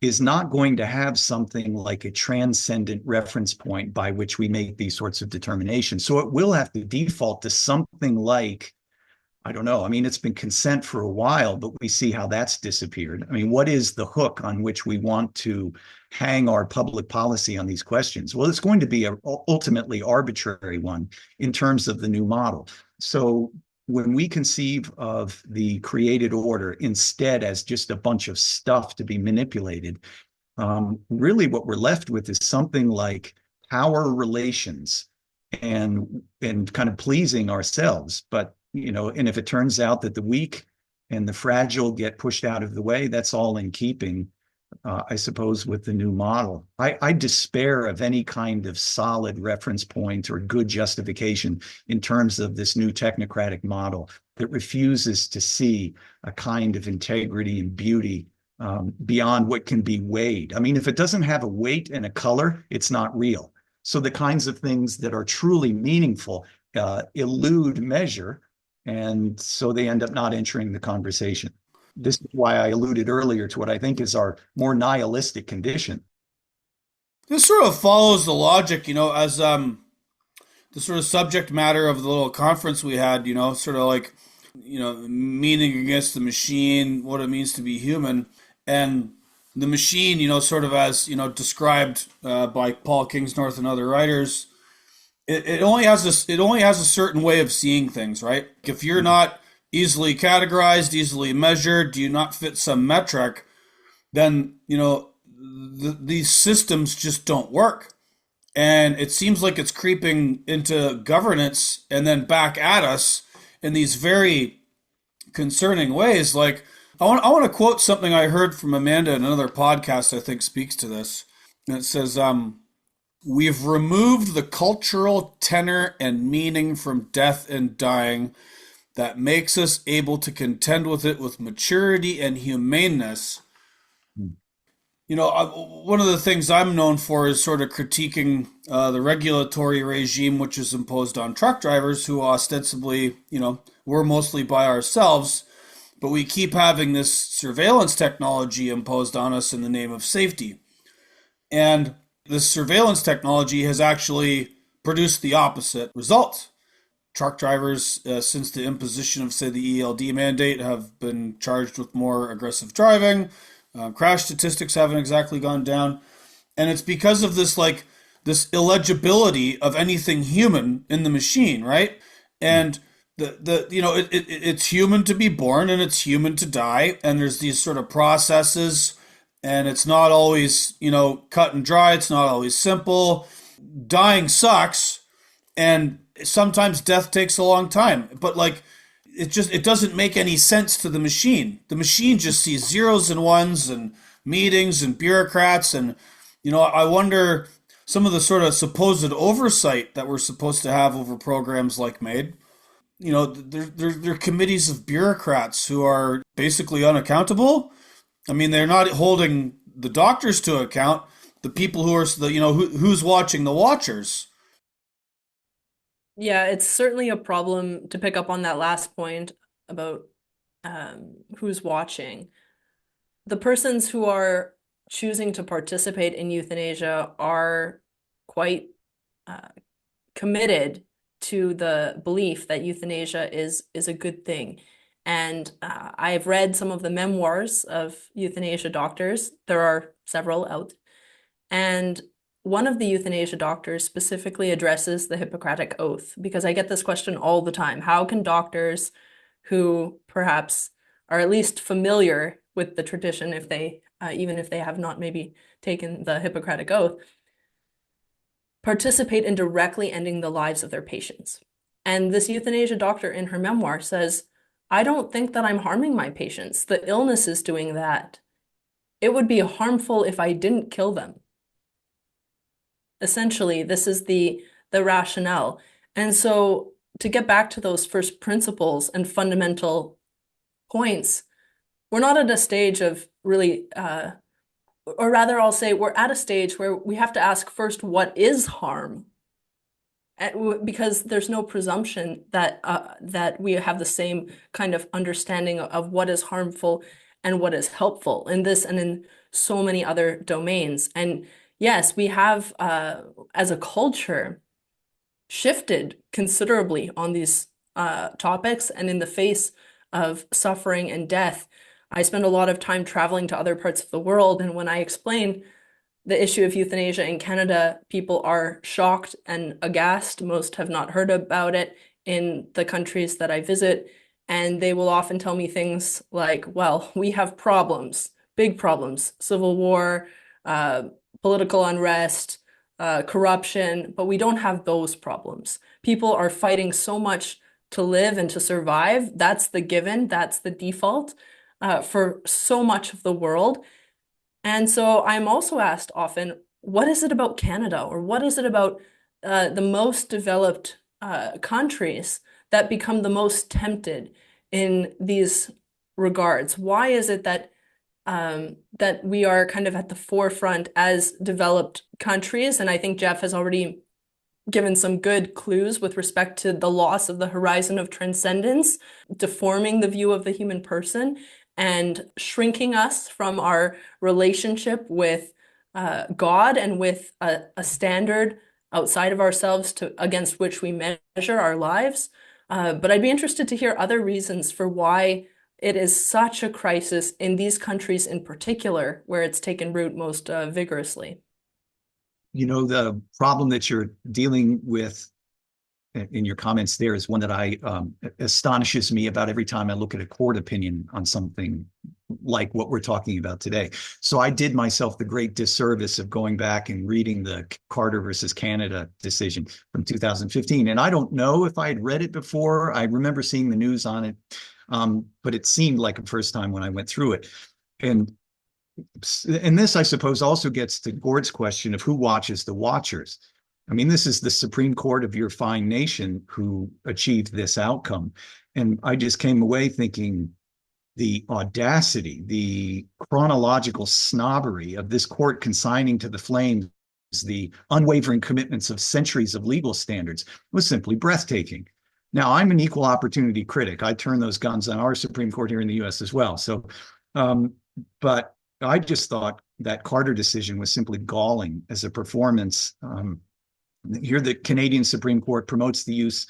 Speaker 3: is not going to have something like a transcendent reference point by which we make these sorts of determinations. So it will have to default to something like, I don't know. I mean, it's been consent for a while, but we see how that's disappeared. I mean, what is the hook on which we want to hang our public policy on these questions? Well, it's going to be an ultimately arbitrary one in terms of the new model. So when we conceive of the created order instead as just a bunch of stuff to be manipulated, really what we're left with is something like power relations and kind of pleasing ourselves, but And if it turns out that the weak and the fragile get pushed out of the way, that's all in keeping, I suppose, with the new model. I despair of any kind of solid reference point or good justification in terms of this new technocratic model that refuses to see a kind of integrity and beauty beyond what can be weighed. I mean, if it doesn't have a weight and a color, it's not real. So the kinds of things that are truly meaningful elude measure, and so they end up not entering the conversation. This is why I alluded earlier to what I think is our more nihilistic condition.
Speaker 1: This sort of follows the logic, as the sort of subject matter of the little conference we had, sort of like, meaning against the machine, what it means to be human. And the machine, sort of as, described by Paul Kingsnorth and other writers, it only has a certain way of seeing things, right? If you're not easily categorized, easily measured, do you not fit some metric, then, these systems just don't work. And it seems like it's creeping into governance and then back at us in these very concerning ways. Like, I want to quote something I heard from Amanda in another podcast I think speaks to this. And it says, we've removed the cultural tenor and meaning from death and dying that makes us able to contend with it with maturity and humaneness. One of the things I'm known for is sort of critiquing the regulatory regime which is imposed on truck drivers who ostensibly, we're mostly by ourselves, but we keep having this surveillance technology imposed on us in the name of safety. And this surveillance technology has actually produced the opposite result. Truck drivers, since the imposition of, say, the ELD mandate, have been charged with more aggressive driving. Crash statistics haven't exactly gone down. And it's because of this illegibility of anything human in the machine, right? And it's human to be born and it's human to die. And there's these sort of processes, and it's not always, cut and dry. It's not always simple. Dying sucks, and sometimes death takes a long time. But it doesn't make any sense to the machine. The machine just sees zeros and ones and meetings and bureaucrats. And, I wonder some of the sort of supposed oversight that we're supposed to have over programs like MAID. They're committees of bureaucrats who are basically unaccountable. I mean, they're not holding the doctors to account, the people who are, who's watching the watchers.
Speaker 2: Yeah, it's certainly a problem to pick up on that last point about who's watching. The persons who are choosing to participate in euthanasia are quite committed to the belief that euthanasia is a good thing. And I've read some of the memoirs of euthanasia doctors. There are several out. And one of the euthanasia doctors specifically addresses the Hippocratic Oath, because I get this question all the time. How can doctors who perhaps are at least familiar with the tradition, if they, even if they have not maybe taken the Hippocratic Oath, participate in directly ending the lives of their patients? And this euthanasia doctor in her memoir says, I don't think that I'm harming my patients. The illness is doing that. It would be harmful if I didn't kill them. Essentially, this is the rationale. And so to get back to those first principles and fundamental points, we're not at a stage of really, or rather I'll say we're at a stage where we have to ask first, what is harm? Because there's no presumption that that we have the same kind of understanding of what is harmful and what is helpful in this and in so many other domains. And yes, we have, as a culture, shifted considerably on these topics, and in the face of suffering and death. I spend a lot of time traveling to other parts of the world, and when I explain the issue of euthanasia in Canada, people are shocked and aghast. Most have not heard about it in the countries that I visit, and they will often tell me things like, well, we have problems, big problems, civil war, political unrest, corruption, but we don't have those problems. People are fighting so much to live and to survive. That's the given, that's the default for so much of the world. And so I'm also asked often, what is it about Canada, or what is it about the most developed countries that become the most tempted in these regards? Why is it that that we are kind of at the forefront as developed countries? And I think Jeff has already given some good clues with respect to the loss of the horizon of transcendence, deforming the view of the human person, and shrinking us from our relationship with God and with a standard outside of ourselves against which we measure our lives. But I'd be interested to hear other reasons for why it is such a crisis in these countries in particular, where it's taken root most vigorously.
Speaker 3: You know, the problem that you're dealing with in your comments there is one that astonishes me about every time I look at a court opinion on something like what we're talking about today. So I did myself the great disservice of going back and reading the Carter versus Canada decision from 2015. And I don't know if I had read it before. I remember seeing the news on it, but it seemed like a first time when I went through it. And this, I suppose, also gets to Gord's question of who watches the watchers. I mean, this is the Supreme Court of your fine nation who achieved this outcome. And I just came away thinking the audacity, the chronological snobbery of this court consigning to the flames the unwavering commitments of centuries of legal standards was simply breathtaking. Now, I'm an equal opportunity critic. I turn those guns on our Supreme Court here in the US as well. So, but I just thought that Carter decision was simply galling as a performance. Here, the Canadian Supreme Court promotes the use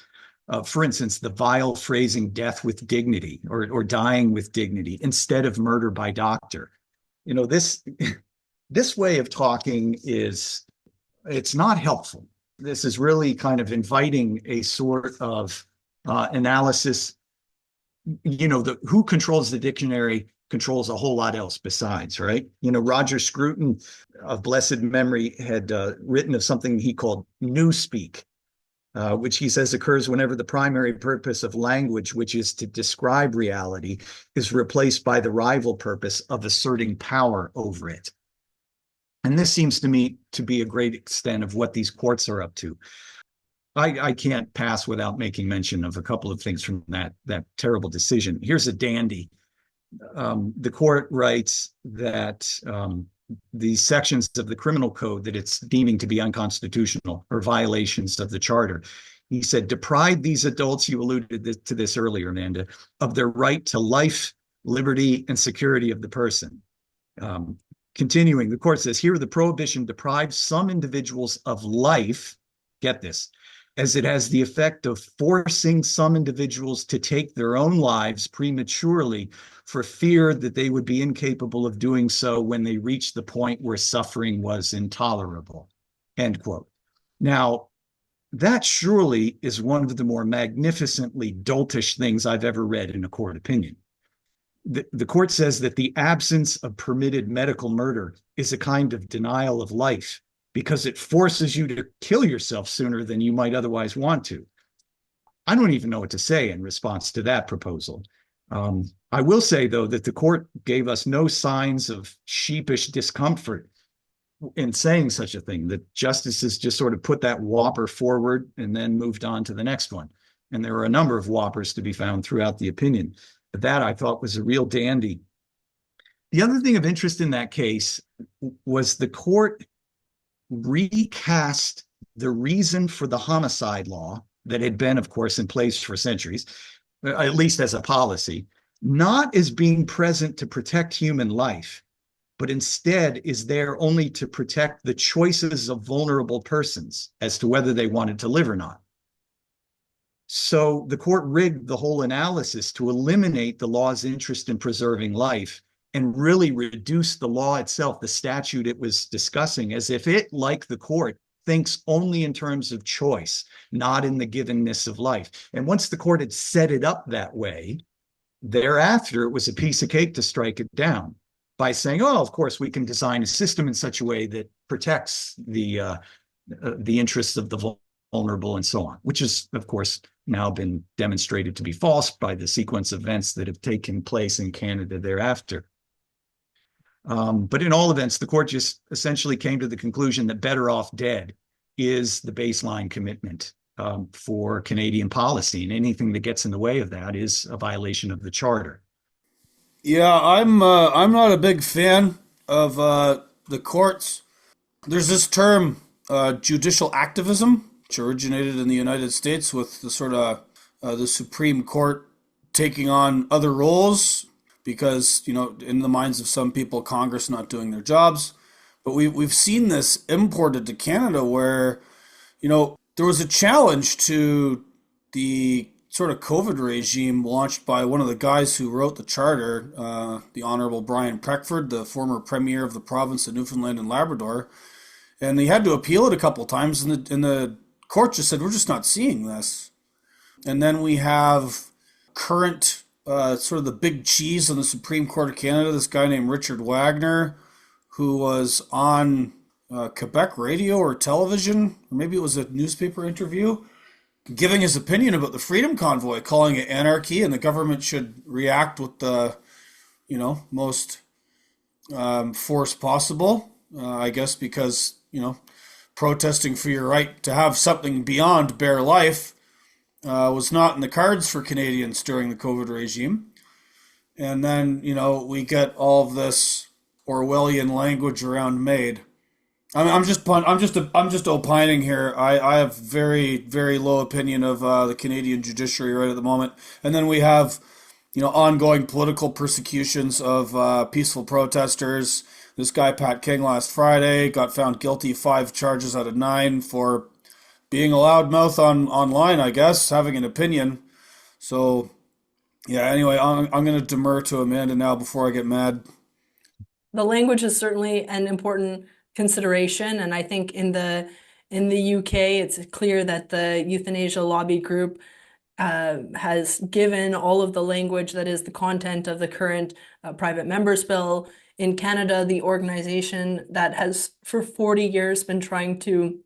Speaker 3: of, for instance, the vile phrasing death with dignity or dying with dignity instead of murder by doctor. You know, this way of talking it's not helpful. This is really kind of inviting a sort of analysis. You know, who controls the dictionary controls a whole lot else besides, right? You know, Roger Scruton of blessed memory had written of something he called newspeak, which he says occurs whenever the primary purpose of language, which is to describe reality, is replaced by the rival purpose of asserting power over it. And this seems to me to be a great extent of what these courts are up to. I can't pass without making mention of a couple of things from that terrible decision. Here's a dandy. The court writes that the sections of the criminal code that it's deeming to be unconstitutional or violations of the charter, he said, deprive these adults, you alluded to this earlier, Amanda, of their right to life, liberty, and security of the person. Continuing, the court says, here the prohibition deprives some individuals of life, get this, as it has the effect of forcing some individuals to take their own lives prematurely for fear that they would be incapable of doing so when they reach the point where suffering was intolerable, end quote. Now, that surely is one of the more magnificently doltish things I've ever read in a court opinion. The court says that the absence of permitted medical murder is a kind of denial of life because it forces you to kill yourself sooner than you might otherwise want to. I don't even know what to say in response to that proposal. I will say, though, that the court gave us no signs of sheepish discomfort in saying such a thing, that justices just sort of put that whopper forward and then moved on to the next one. And there were a number of whoppers to be found throughout the opinion. But that, I thought, was a real dandy. The other thing of interest in that case was the court recast the reason for the homicide law that had been, of course, in place for centuries, at least as a policy, not as being present to protect human life, but instead is there only to protect the choices of vulnerable persons as to whether they wanted to live or not. So the court rigged the whole analysis to eliminate the law's interest in preserving life and really reduce the law itself, the statute it was discussing, as if it, like the court, thinks only in terms of choice, not in the givenness of life. And once the court had set it up that way, thereafter, it was a piece of cake to strike it down by saying, oh, of course, we can design a system in such a way that protects the interests of the vulnerable, and so on, which is, of course, now been demonstrated to be false by the sequence of events that have taken place in Canada thereafter. But in all events, the court just essentially came to the conclusion that better off dead is the baseline commitment for Canadian policy, and anything that gets in the way of that is a violation of the charter.
Speaker 1: Yeah, I'm not a big fan of the courts. There's this term, judicial activism, which originated in the United States with the sort of the Supreme Court taking on other roles because, in the minds of some people, Congress not doing their jobs. But we've seen this imported to Canada where, there was a challenge to the sort of COVID regime launched by one of the guys who wrote the charter, the Honorable Brian Peckford, the former premier of the province of Newfoundland and Labrador. And they had to appeal it a couple times, and the court just said, we're just not seeing this. And then we have current, sort of the big cheese on the Supreme Court of Canada, this guy named Richard Wagner, who was on Quebec radio or television, or maybe it was a newspaper interview, giving his opinion about the Freedom Convoy, calling it anarchy, and the government should react with the, most force possible. I guess because, protesting for your right to have something beyond bare life was not in the cards for Canadians during the COVID regime. And then, we get all of this Orwellian language around MAID. I'm just opining here. I have very, very low opinion of the Canadian judiciary right at the moment. And then we have, ongoing political persecutions of peaceful protesters. This guy, Pat King, last Friday got found guilty 5 charges out of 9 for being a loudmouth online, I guess, having an opinion. So, yeah, anyway, I'm going to demur to Amanda now before I get mad.
Speaker 2: The language is certainly an important consideration, and I think in the UK, it's clear that the euthanasia lobby group has given all of the language that is the content of the current private members bill. In Canada, the organization that has for 40 years been trying to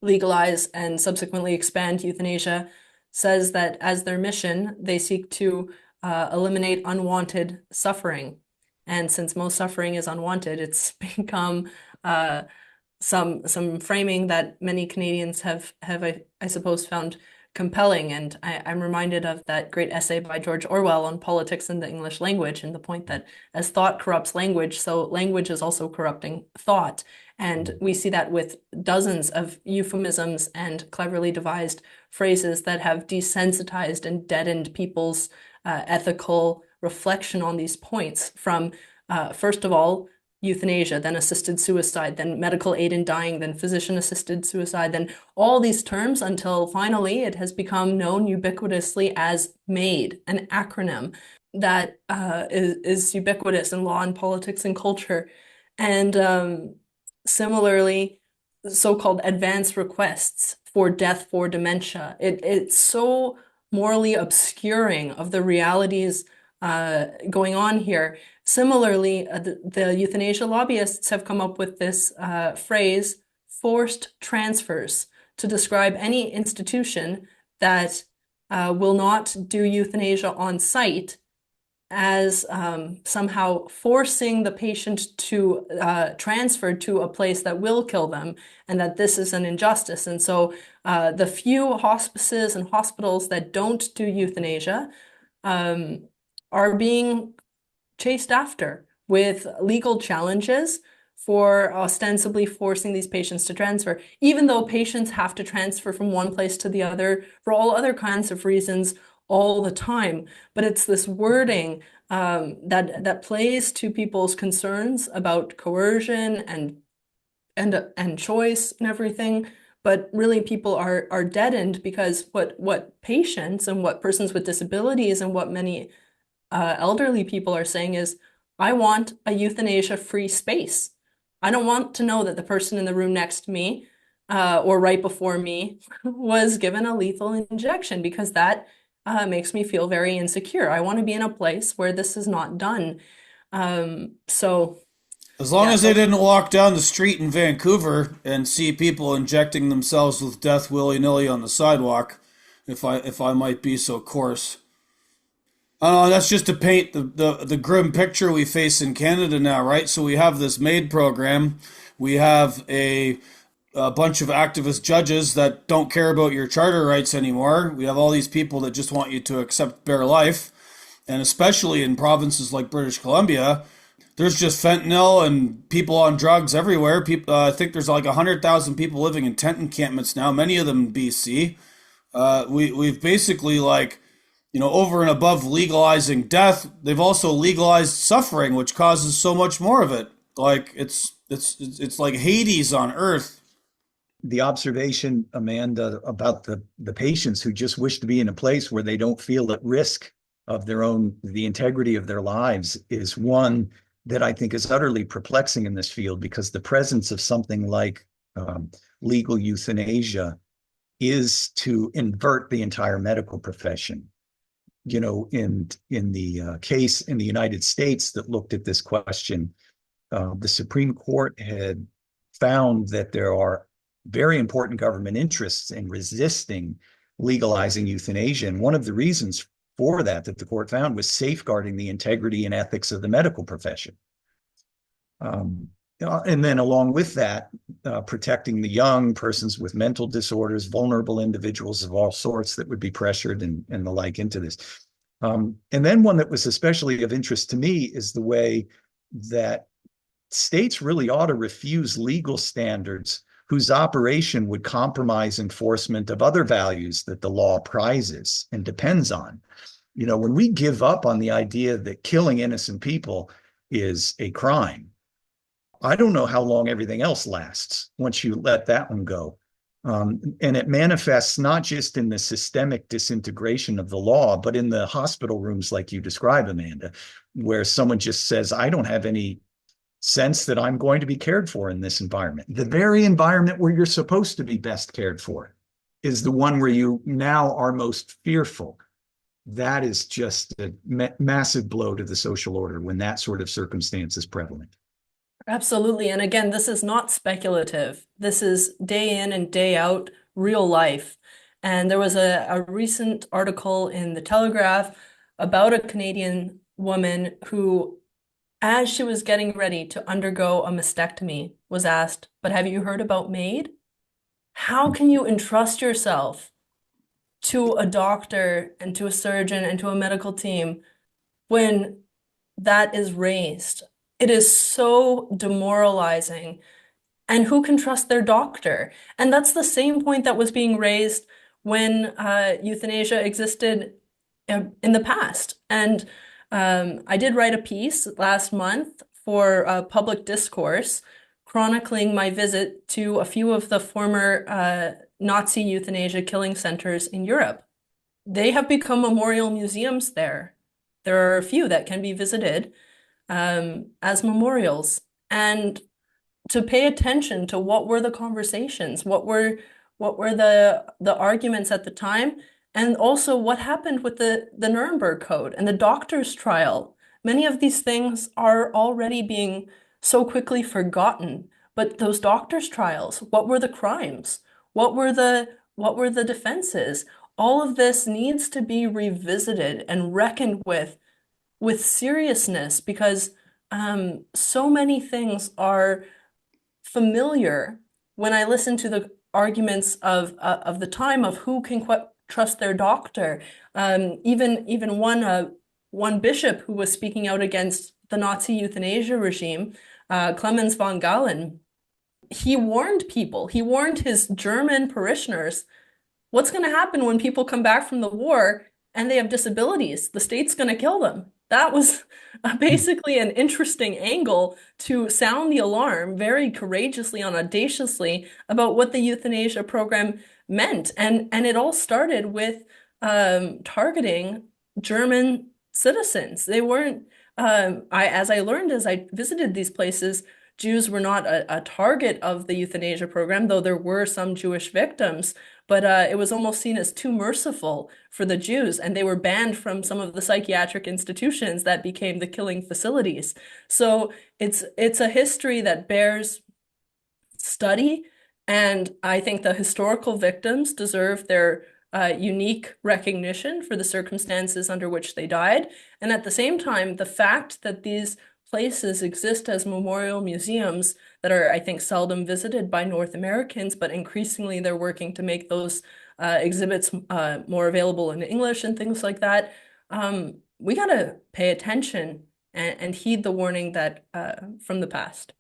Speaker 2: legalize and subsequently expand euthanasia says that as their mission, they seek to eliminate unwanted suffering. And since most suffering is unwanted, it's become some framing that many Canadians have I suppose found compelling. And I'm reminded of that great essay by George Orwell on politics and the English language, and the point that as thought corrupts language, so language is also corrupting thought. And we see that with dozens of euphemisms and cleverly devised phrases that have desensitized and deadened people's ethical reflection on these points from, first of all, euthanasia, then assisted suicide, then medical aid in dying, then physician-assisted suicide, then all these terms until finally it has become known ubiquitously as MAID, an acronym that is ubiquitous in law and politics and culture. And similarly, so-called advance requests for death for dementia. It's so morally obscuring of the realities going on here. Similarly, the euthanasia lobbyists have come up with this phrase, forced transfers, to describe any institution that will not do euthanasia on site as somehow forcing the patient to transfer to a place that will kill them, and that this is an injustice. And so the few hospices and hospitals that don't do euthanasia are being chased after with legal challenges for ostensibly forcing these patients to transfer, even though patients have to transfer from one place to the other for all other kinds of reasons all the time. But it's this wording that plays to people's concerns about coercion and choice and everything. But really, people are deadened because what patients and what persons with disabilities and what many elderly people are saying is, I want a euthanasia-free space. I don't want to know that the person in the room next to me or right before me was given a lethal injection, because that makes me feel very insecure. I want to be in a place where this is not done. So
Speaker 1: As long
Speaker 2: Yeah,
Speaker 1: as they
Speaker 2: so
Speaker 1: didn't walk down the street in Vancouver and see people injecting themselves with death willy-nilly on the sidewalk, if I might be so coarse. That's just to paint the grim picture we face in Canada now, right? So we have this MAID program. We have a bunch of activist judges that don't care about your charter rights anymore. We have all these people that just want you to accept bare life. And especially in provinces like British Columbia, there's just fentanyl and people on drugs everywhere. People, I think there's like 100,000 people living in tent encampments now, many of them in BC. We've basically over and above legalizing death, they've also legalized suffering, which causes so much more of it. Like it's like Hades on Earth.
Speaker 3: The observation, Amanda, about the patients who just wish to be in a place where they don't feel at risk of the integrity of their lives is one that I think is utterly perplexing in this field, because the presence of something like legal euthanasia is to invert the entire medical profession. In the case in the United States that looked at this question, the Supreme Court had found that there are very important government interests in resisting legalizing euthanasia. And one of the reasons for that the court found was safeguarding the integrity and ethics of the medical profession. And then along with that, protecting the young, persons with mental disorders, vulnerable individuals of all sorts that would be pressured and the like into this. And then one that was especially of interest to me is the way that states really ought to refuse legal standards whose operation would compromise enforcement of other values that the law prizes and depends on. When we give up on the idea that killing innocent people is a crime, I don't know how long everything else lasts once you let that one go. And it manifests not just in the systemic disintegration of the law, but in the hospital rooms like you describe, Amanda, where someone just says, I don't have any sense that I'm going to be cared for in this environment. The very environment where you're supposed to be best cared for is the one where you now are most fearful. That is just a massive blow to the social order when that sort of circumstance is prevalent.
Speaker 2: absolutely. And again, this is not speculative. This is day in and day out, real life. And there was a recent article in the Telegraph about a Canadian woman who, as she was getting ready to undergo a mastectomy, was asked, but have you heard about MAID? How can you entrust yourself to a doctor and to a surgeon and to a medical team when that is raised? It is so demoralizing. And who can trust their doctor? And that's the same point that was being raised when euthanasia existed in the past. And I did write a piece last month for public discourse chronicling my visit to a few of the former Nazi euthanasia killing centers in Europe. They have become memorial museums there. There are a few that can be visited as memorials. And to pay attention to what were the conversations, what were the arguments at the time, and also what happened with the Nuremberg Code and the doctor's trial. Many of these things are already being so quickly forgotten, but those doctor's trials, what were the crimes? What were the defenses? All of this needs to be revisited and reckoned with seriousness, because so many things are familiar when I listen to the arguments of the time of who can trust their doctor. Even one bishop who was speaking out against the Nazi euthanasia regime, Clemens von Galen, he warned people. He warned his German parishioners, what's going to happen when people come back from the war and they have disabilities? The state's going to kill them. That was basically an interesting angle to sound the alarm very courageously and audaciously about what the euthanasia program meant. And it all started with targeting German citizens. They weren't, as I learned as I visited these places, Jews were not a target of the euthanasia program, though there were some Jewish victims. but it was almost seen as too merciful for the Jews, and they were banned from some of the psychiatric institutions that became the killing facilities. So it's a history that bears study, and I think the historical victims deserve their unique recognition for the circumstances under which they died. And at the same time, the fact that these places exist as memorial museums that are, I think, seldom visited by North Americans, but increasingly they're working to make those exhibits more available in English and things like that. We got to pay attention and heed the warning that from the past.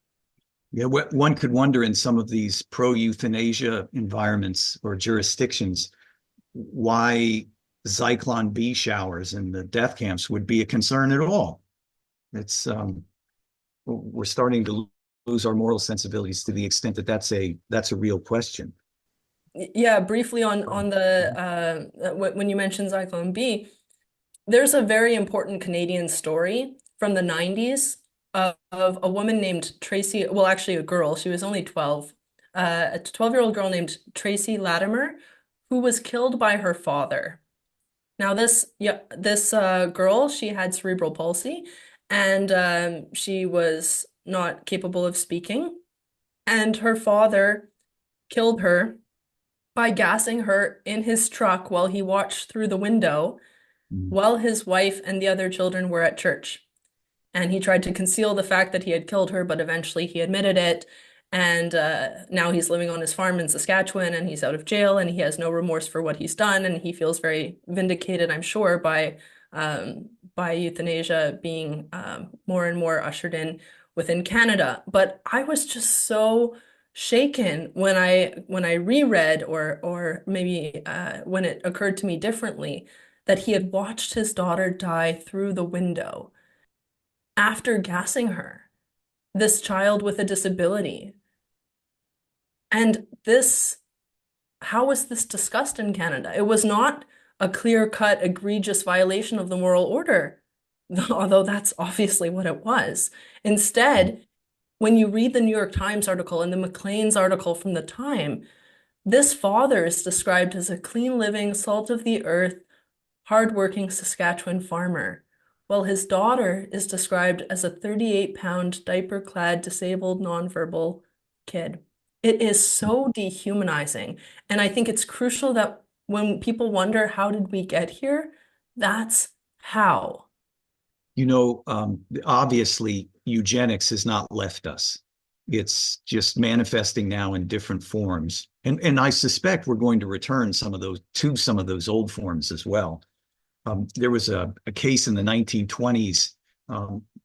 Speaker 3: Yeah, one could wonder in some of these pro-euthanasia environments or jurisdictions why Zyklon B showers in the death camps would be a concern at all. It's we're starting to lose our moral sensibilities to the extent that that's a real question.
Speaker 2: Yeah, briefly on the when you mentioned Zyklon B, there's a very important Canadian story from the 90s of a woman named Tracy, well, actually a girl, she was only 12, a 12-year-old girl named Tracy Latimer, who was killed by her father. Now this girl, she had cerebral palsy, and she was not capable of speaking, and her father killed her by gassing her in his truck while he watched through the window while his wife and the other children were at church. And he tried to conceal the fact that he had killed her, but eventually he admitted it. And now he's living on his farm in Saskatchewan, and he's out of jail, and he has no remorse for what he's done, and he feels very vindicated, I'm sure, by euthanasia being more and more ushered in within Canada. But I was just so shaken when I reread, or maybe when it occurred to me differently, that he had watched his daughter die through the window after gassing her, this child with a disability. And how was this discussed in Canada? It was not a clear-cut, egregious violation of the moral order, although that's obviously what it was. Instead, when you read the New York Times article and the Maclean's article from the time, this father is described as a clean-living, salt-of-the-earth, hardworking Saskatchewan farmer, while his daughter is described as a 38-pound, diaper-clad, disabled, nonverbal kid. It is so dehumanizing. And I think it's crucial that when people wonder, how did we get here? That's how.
Speaker 3: Obviously, eugenics has not left us. It's just manifesting now in different forms. And I suspect we're going to return some of those old forms as well. There was a case in the 1920s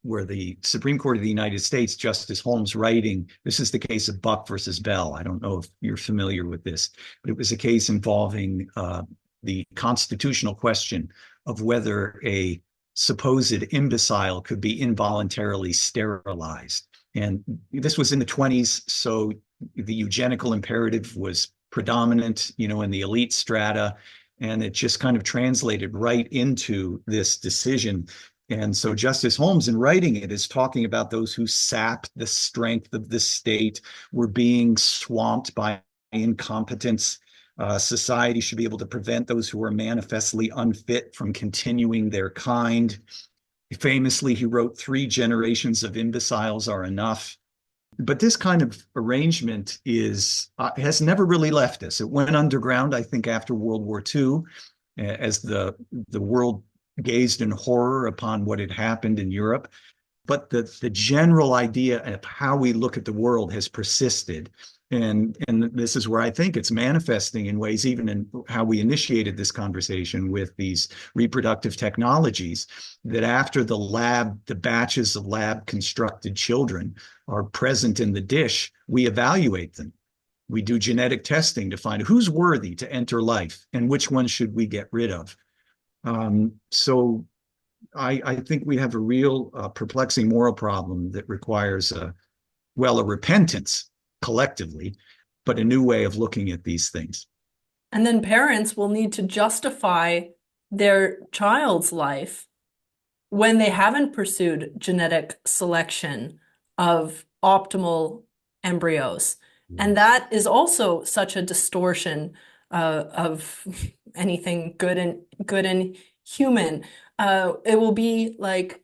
Speaker 3: where the Supreme Court of the United States, Justice Holmes writing, this is the case of Buck versus Bell. I don't know if you're familiar with this, but it was a case involving the constitutional question of whether a supposed imbecile could be involuntarily sterilized. And this was in the 20s, so the eugenical imperative was predominant, in the elite strata, and it just kind of translated right into this decision. And so Justice Holmes, in writing it, is talking about those who sapped the strength of the state, were being swamped by incompetence. Society should be able to prevent those who are manifestly unfit from continuing their kind. Famously, he wrote, 3 generations of imbeciles are enough. But this kind of arrangement has never really left us. It went underground, I think, after World War II, as the world gazed in horror upon what had happened in Europe. But the general idea of how we look at the world has persisted. And this is where I think it's manifesting in ways, even in how we initiated this conversation with these reproductive technologies, that after the batches of lab constructed children are present in the dish, we evaluate them. We do genetic testing to find who's worthy to enter life and which ones should we get rid of. So I think we have a real perplexing moral problem that requires a repentance collectively, but a new way of looking at these things.
Speaker 2: And then parents will need to justify their child's life when they haven't pursued genetic selection of optimal embryos. And that is also such a distortion of anything good and human. It will be like,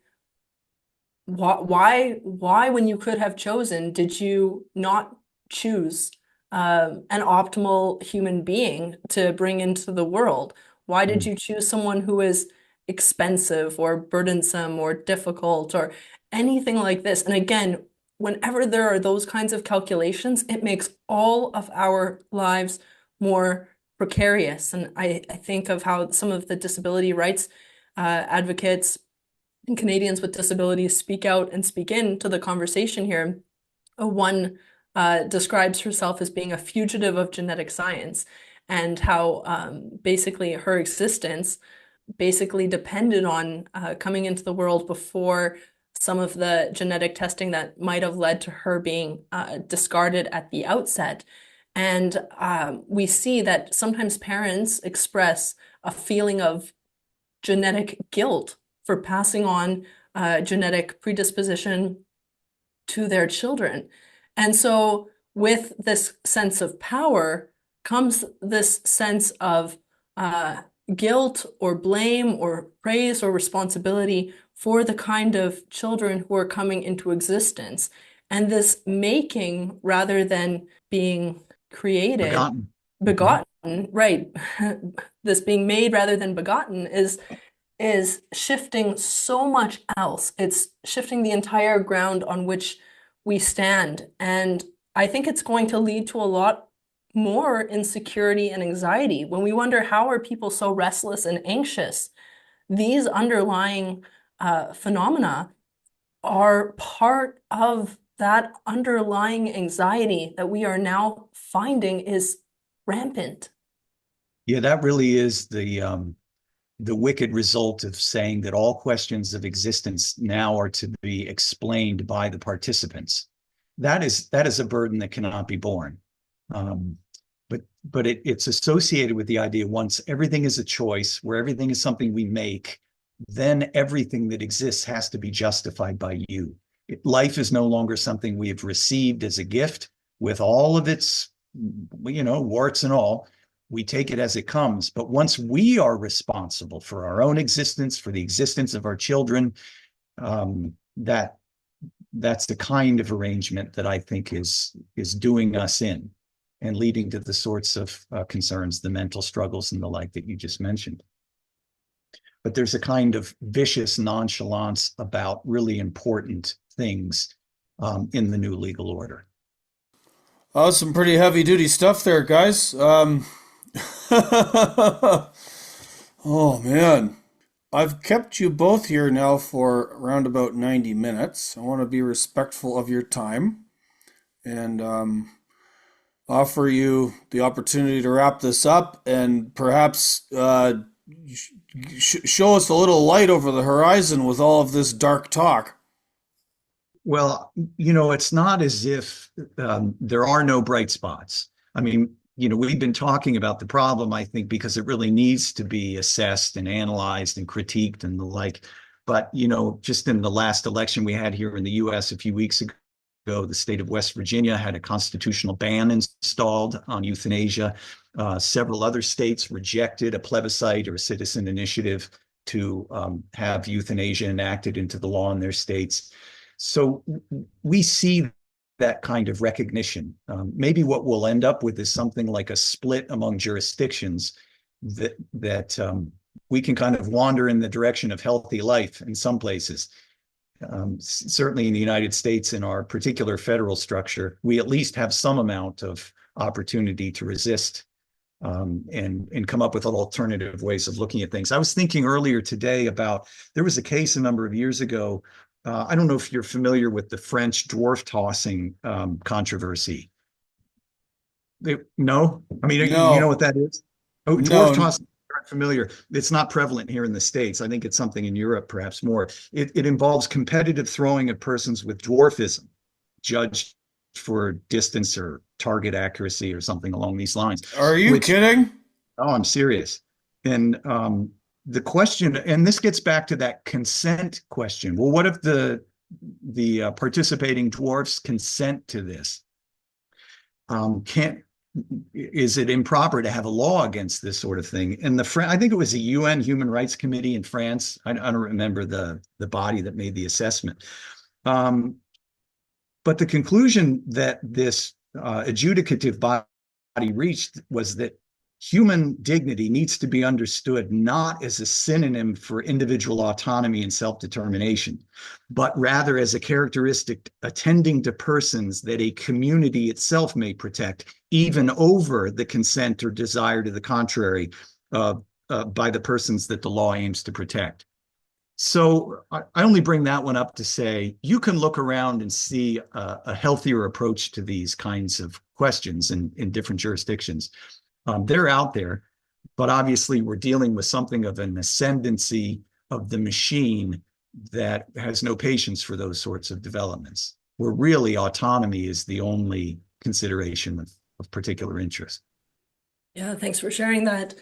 Speaker 2: why, when you could have chosen, did you not choose an optimal human being to bring into the world? Why did you choose someone who is expensive or burdensome or difficult or anything like this? And again, whenever there are those kinds of calculations, it makes all of our lives more precarious. And I think of how some of the disability rights advocates and Canadians with disabilities speak out and speak into the conversation here. One describes herself as being a fugitive of genetic science, and how basically her existence basically depended on coming into the world before some of the genetic testing that might have led to her being discarded at the outset. And we see that sometimes parents express a feeling of genetic guilt for passing on genetic predisposition to their children. And so with this sense of power comes this sense of guilt or blame or praise or responsibility for the kind of children who are coming into existence. And this making rather than being created, begotten, right? This being made rather than begotten is shifting so much else. It's shifting the entire ground on which we stand. And I think it's going to lead to a lot more insecurity and anxiety. When we wonder, how are people so restless and anxious? These underlying phenomena are part of that underlying anxiety that we are now finding is rampant.
Speaker 3: Yeah, that really is the wicked result of saying that all questions of existence now are to be explained by the participants. That is a burden that cannot be borne. But it's associated with the idea, once everything is a choice, where everything is something we make, then everything that exists has to be justified by you. Life is no longer something we have received as a gift with all of its, warts and all. We take it as it comes. But once we are responsible for our own existence, for the existence of our children, that's the kind of arrangement that I think is doing us in and leading to the sorts of concerns, the mental struggles and the like that you just mentioned. But there's a kind of vicious nonchalance about really important things in the new legal order.
Speaker 1: Oh, some pretty heavy duty stuff there, guys. Oh man, I've kept you both here now for around about 90 minutes. I want to be respectful of your time and offer you the opportunity to wrap this up and perhaps show us a little light over the horizon with all of this dark talk.
Speaker 3: Well, it's not as if there are no bright spots. I mean, we've been talking about the problem, I think, because it really needs to be assessed and analyzed and critiqued and the like. But, just in the last election we had here in the US a few weeks ago, the state of West Virginia had a constitutional ban installed on euthanasia. Several other states rejected a plebiscite or a citizen initiative to have euthanasia enacted into the law in their states. So we see that kind of recognition. Maybe what we'll end up with is something like a split among jurisdictions that we can kind of wander in the direction of healthy life in some places. Certainly in the United States, in our particular federal structure, we at least have some amount of opportunity to resist and come up with alternative ways of looking at things. I was thinking earlier today about, there was a case a number of years ago. I don't know if you're familiar with the French dwarf tossing controversy. No? I mean,
Speaker 1: No.
Speaker 3: you know what that is? Oh,
Speaker 1: No.
Speaker 3: dwarf tossing. Familiar. It's not prevalent here in the States. I think it's something in Europe, perhaps more. It involves competitive throwing of persons with dwarfism, judged for distance or target accuracy or something along these lines.
Speaker 1: Are you kidding?
Speaker 3: Oh, I'm serious. And the question, and this gets back to that consent question. Well, what if the participating dwarfs consent to this? is it improper to have a law against this sort of thing? And I think it was the UN Human Rights Committee in France. I don't remember the body that made the assessment. But the conclusion that this adjudicative body reached was that human dignity needs to be understood not as a synonym for individual autonomy and self-determination, but rather as a characteristic attending to persons that a community itself may protect, even over the consent or desire to the contrary by the persons that the law aims to protect. So I only bring that one up to say you can look around and see a healthier approach to these kinds of questions in different jurisdictions. They're out there, but obviously we're dealing with something of an ascendancy of the machine that has no patience for those sorts of developments, where really autonomy is the only consideration of particular interest.
Speaker 2: Yeah, thanks for sharing that.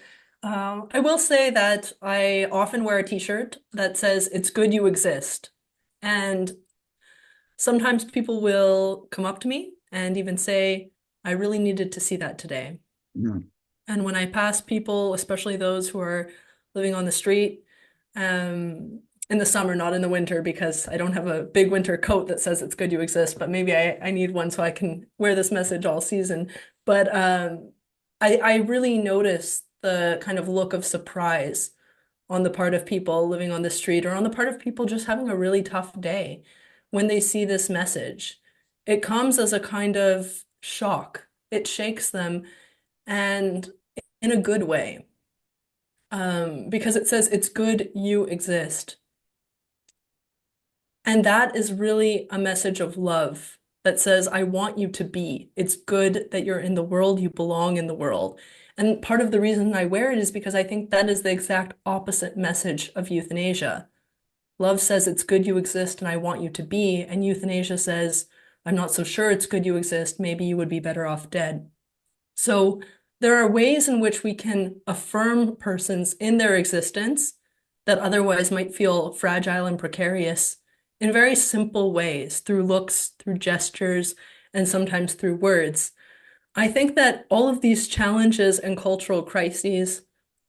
Speaker 2: I will say that I often wear a t-shirt that says, "It's good you exist." And sometimes people will come up to me and even say, "I really needed to see that today."
Speaker 3: Mm.
Speaker 2: And when I pass people, especially those who are living on the street, in the summer, not in the winter, because I don't have a big winter coat that says it's good you exist, but maybe I need one so I can wear this message all season. But I really notice the kind of look of surprise on the part of people living on the street or on the part of people just having a really tough day when they see this message. It comes as a kind of shock. It shakes them, and in a good way, because it says it's good you exist. And that is really a message of love that says, I want you to be. It's good that you're in the world, you belong in the world. And part of the reason I wear it is because I think that is the exact opposite message of euthanasia. Love says it's good you exist and I want you to be. And euthanasia says, I'm not so sure it's good you exist. Maybe you would be better off dead. So there are ways in which we can affirm persons in their existence that otherwise might feel fragile and precarious in very simple ways, through looks, through gestures, and sometimes through words. I think that all of these challenges and cultural crises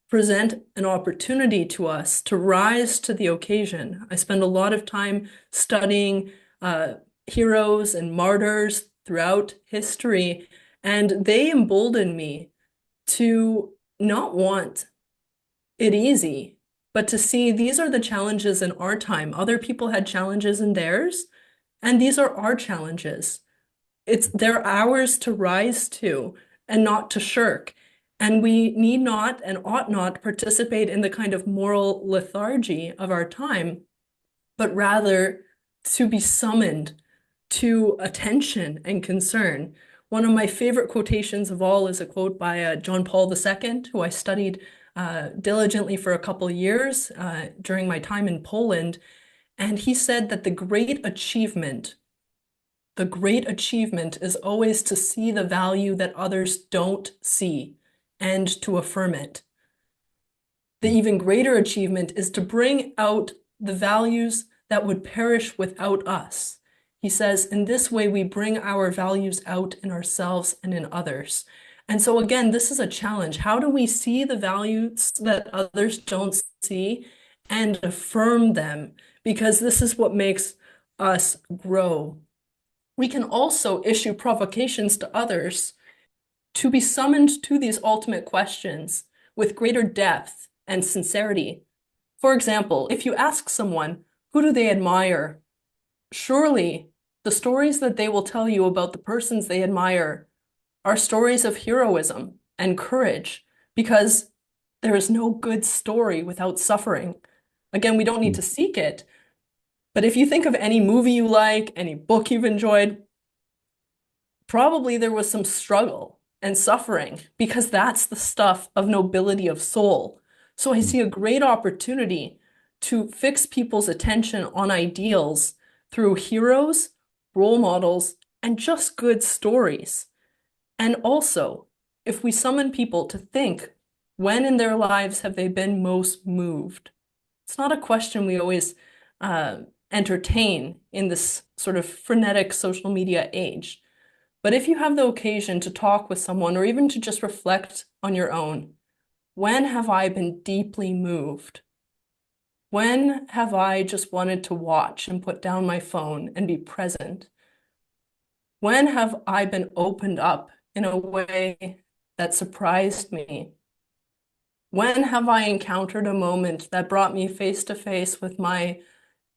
Speaker 2: present an opportunity to us to rise to the occasion. I spend a lot of time studying heroes and martyrs throughout history, and they embolden me to not want it easy, but to see these are the challenges in our time. Other people had challenges in theirs, and these are our challenges. They're ours to rise to and not to shirk. And we need not and ought not participate in the kind of moral lethargy of our time, but rather to be summoned to attention and concern. One of my favorite quotations of all is a quote by John Paul II, who I studied diligently for a couple of years during my time in Poland. And he said that the great achievement is always to see the value that others don't see and to affirm it. The even greater achievement is to bring out the values that would perish without us. He says, in this way, we bring our values out in ourselves and in others. And so again, this is a challenge. How do we see the values that others don't see and affirm them? Because this is what makes us grow. We can also issue provocations to others to be summoned to these ultimate questions with greater depth and sincerity. For example, if you ask someone, who do they admire? Surely the stories that they will tell you about the persons they admire are stories of heroism and courage, because there is no good story without suffering. Again, we don't need to seek it, but if you think of any movie you like, any book you've enjoyed, probably there was some struggle and suffering, because that's the stuff of nobility of soul. So I see a great opportunity to fix people's attention on ideals through heroes, role models, and just good stories. And also, if we summon people to think, when in their lives have they been most moved? It's not a question we always entertain in this sort of frenetic social media age. But if you have the occasion to talk with someone or even to just reflect on your own, when have I been deeply moved? When have I just wanted to watch and put down my phone and be present? When have I been opened up in a way that surprised me? When have I encountered a moment that brought me face to face with my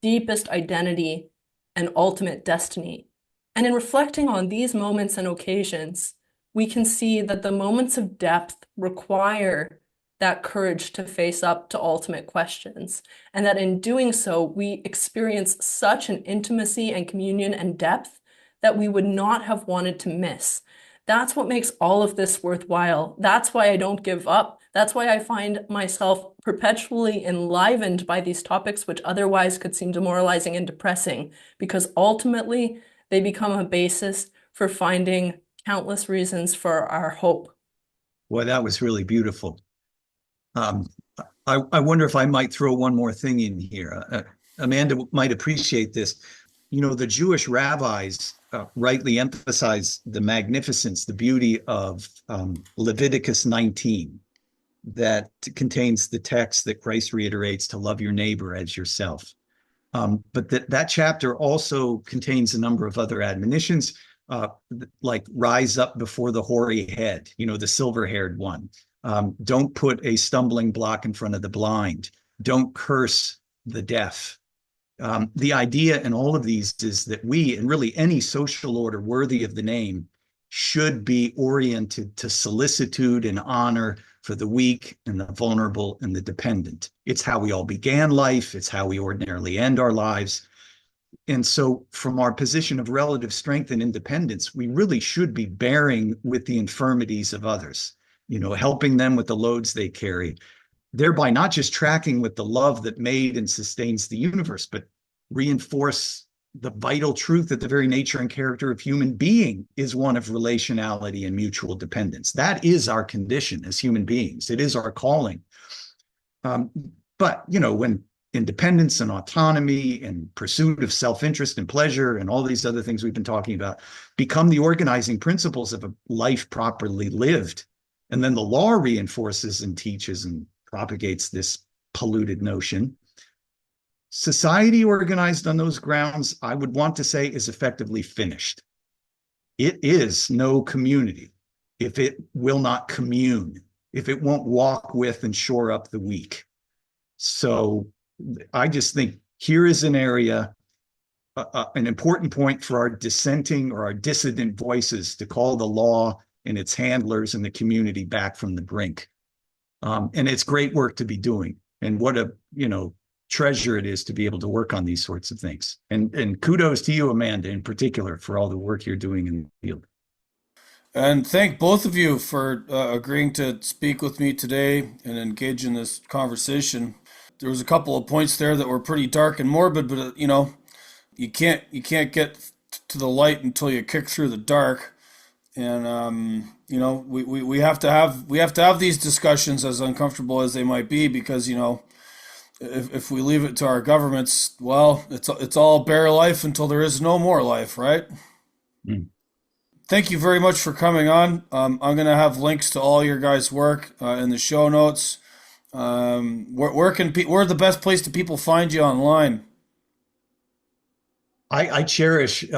Speaker 2: deepest identity and ultimate destiny? And in reflecting on these moments and occasions, we can see that the moments of depth require that courage to face up to ultimate questions. And that in doing so, we experience such an intimacy and communion and depth that we would not have wanted to miss. That's what makes all of this worthwhile. That's why I don't give up. That's why I find myself perpetually enlivened by these topics, which otherwise could seem demoralizing and depressing, because ultimately they become a basis for finding countless reasons for our hope.
Speaker 3: Well, that was really beautiful. I wonder if I might throw one more thing in here. Amanda might appreciate this. You know, the Jewish rabbis rightly emphasize the magnificence, the beauty of Leviticus 19, that contains the text that Christ reiterates to love your neighbor as yourself. But that chapter also contains a number of other admonitions, like rise up before the hoary head, you know, the silver-haired one. Don't put a stumbling block in front of the blind. Don't curse the deaf. The idea in all of these is that we, and really any social order worthy of the name, should be oriented to solicitude and honor for the weak and the vulnerable and the dependent. It's how we all began life. It's how we ordinarily end our lives. And so from our position of relative strength and independence, we really should be bearing with the infirmities of others, you know, helping them with the loads they carry, thereby not just tracking with the love that made and sustains the universe, but reinforce the vital truth that the very nature and character of human being is one of relationality and mutual dependence. That is our condition as human beings. It is our calling. But, you know, when independence and autonomy and pursuit of self-interest and pleasure and all these other things we've been talking about become the organizing principles of a life properly lived, and then the law reinforces and teaches and propagates this polluted notion, society organized on those grounds, I would want to say, is effectively finished. It is no community if it will not commune, if it won't walk with and shore up the weak. So I just think here is an area, an important point for our dissenting or our dissident voices to call the law and its handlers and the community back from the brink. And it's great work to be doing. And what a, you know, treasure it is to be able to work on these sorts of things. And kudos to you, Amanda, in particular, for all the work you're doing in the field.
Speaker 1: And thank both of you for agreeing to speak with me today and engage in this conversation. There was a couple of points there that were pretty dark and morbid, but you know, you can't get to the light until you kick through the dark. And you know, we have to have these discussions, as uncomfortable as they might be, because you know, if we leave it to our governments, well, it's all bare life until there is no more life, right?
Speaker 3: Mm.
Speaker 1: Thank you very much for coming on. I'm going to have links to all your guys' work in the show notes. Where the best place do people find you online?
Speaker 3: I cherish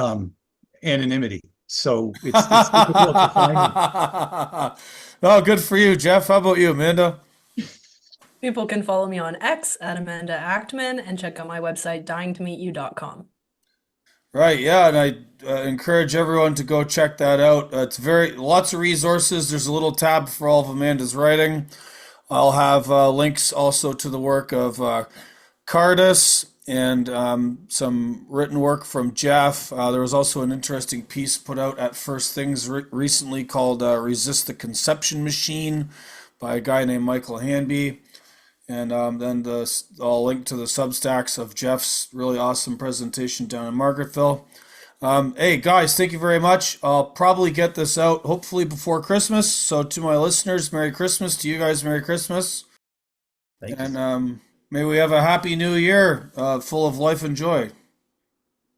Speaker 3: anonymity, so it's difficult to find me.
Speaker 1: Oh, good for you, Jeff. How about you, Amanda?
Speaker 2: People can follow me on X at Amanda Achtman and check out my website, dyingtomeetyou.com.
Speaker 1: Right, yeah, and I encourage everyone to go check that out. It's lots of resources. There's a little tab for all of Amanda's writing. I'll have links also to the work of Cardis and some written work from Jeff. There was also an interesting piece put out at First Things recently called Resist the Conception Machine by a guy named Michael Hanby. And then I'll link to the Substacks of Jeff's really awesome presentation down in Margaretville. Hey, guys, thank you very much. I'll probably get this out hopefully before Christmas. So to my listeners, Merry Christmas. To you guys, Merry Christmas.
Speaker 3: Thank you.
Speaker 1: And may we have a happy new year full of life and joy.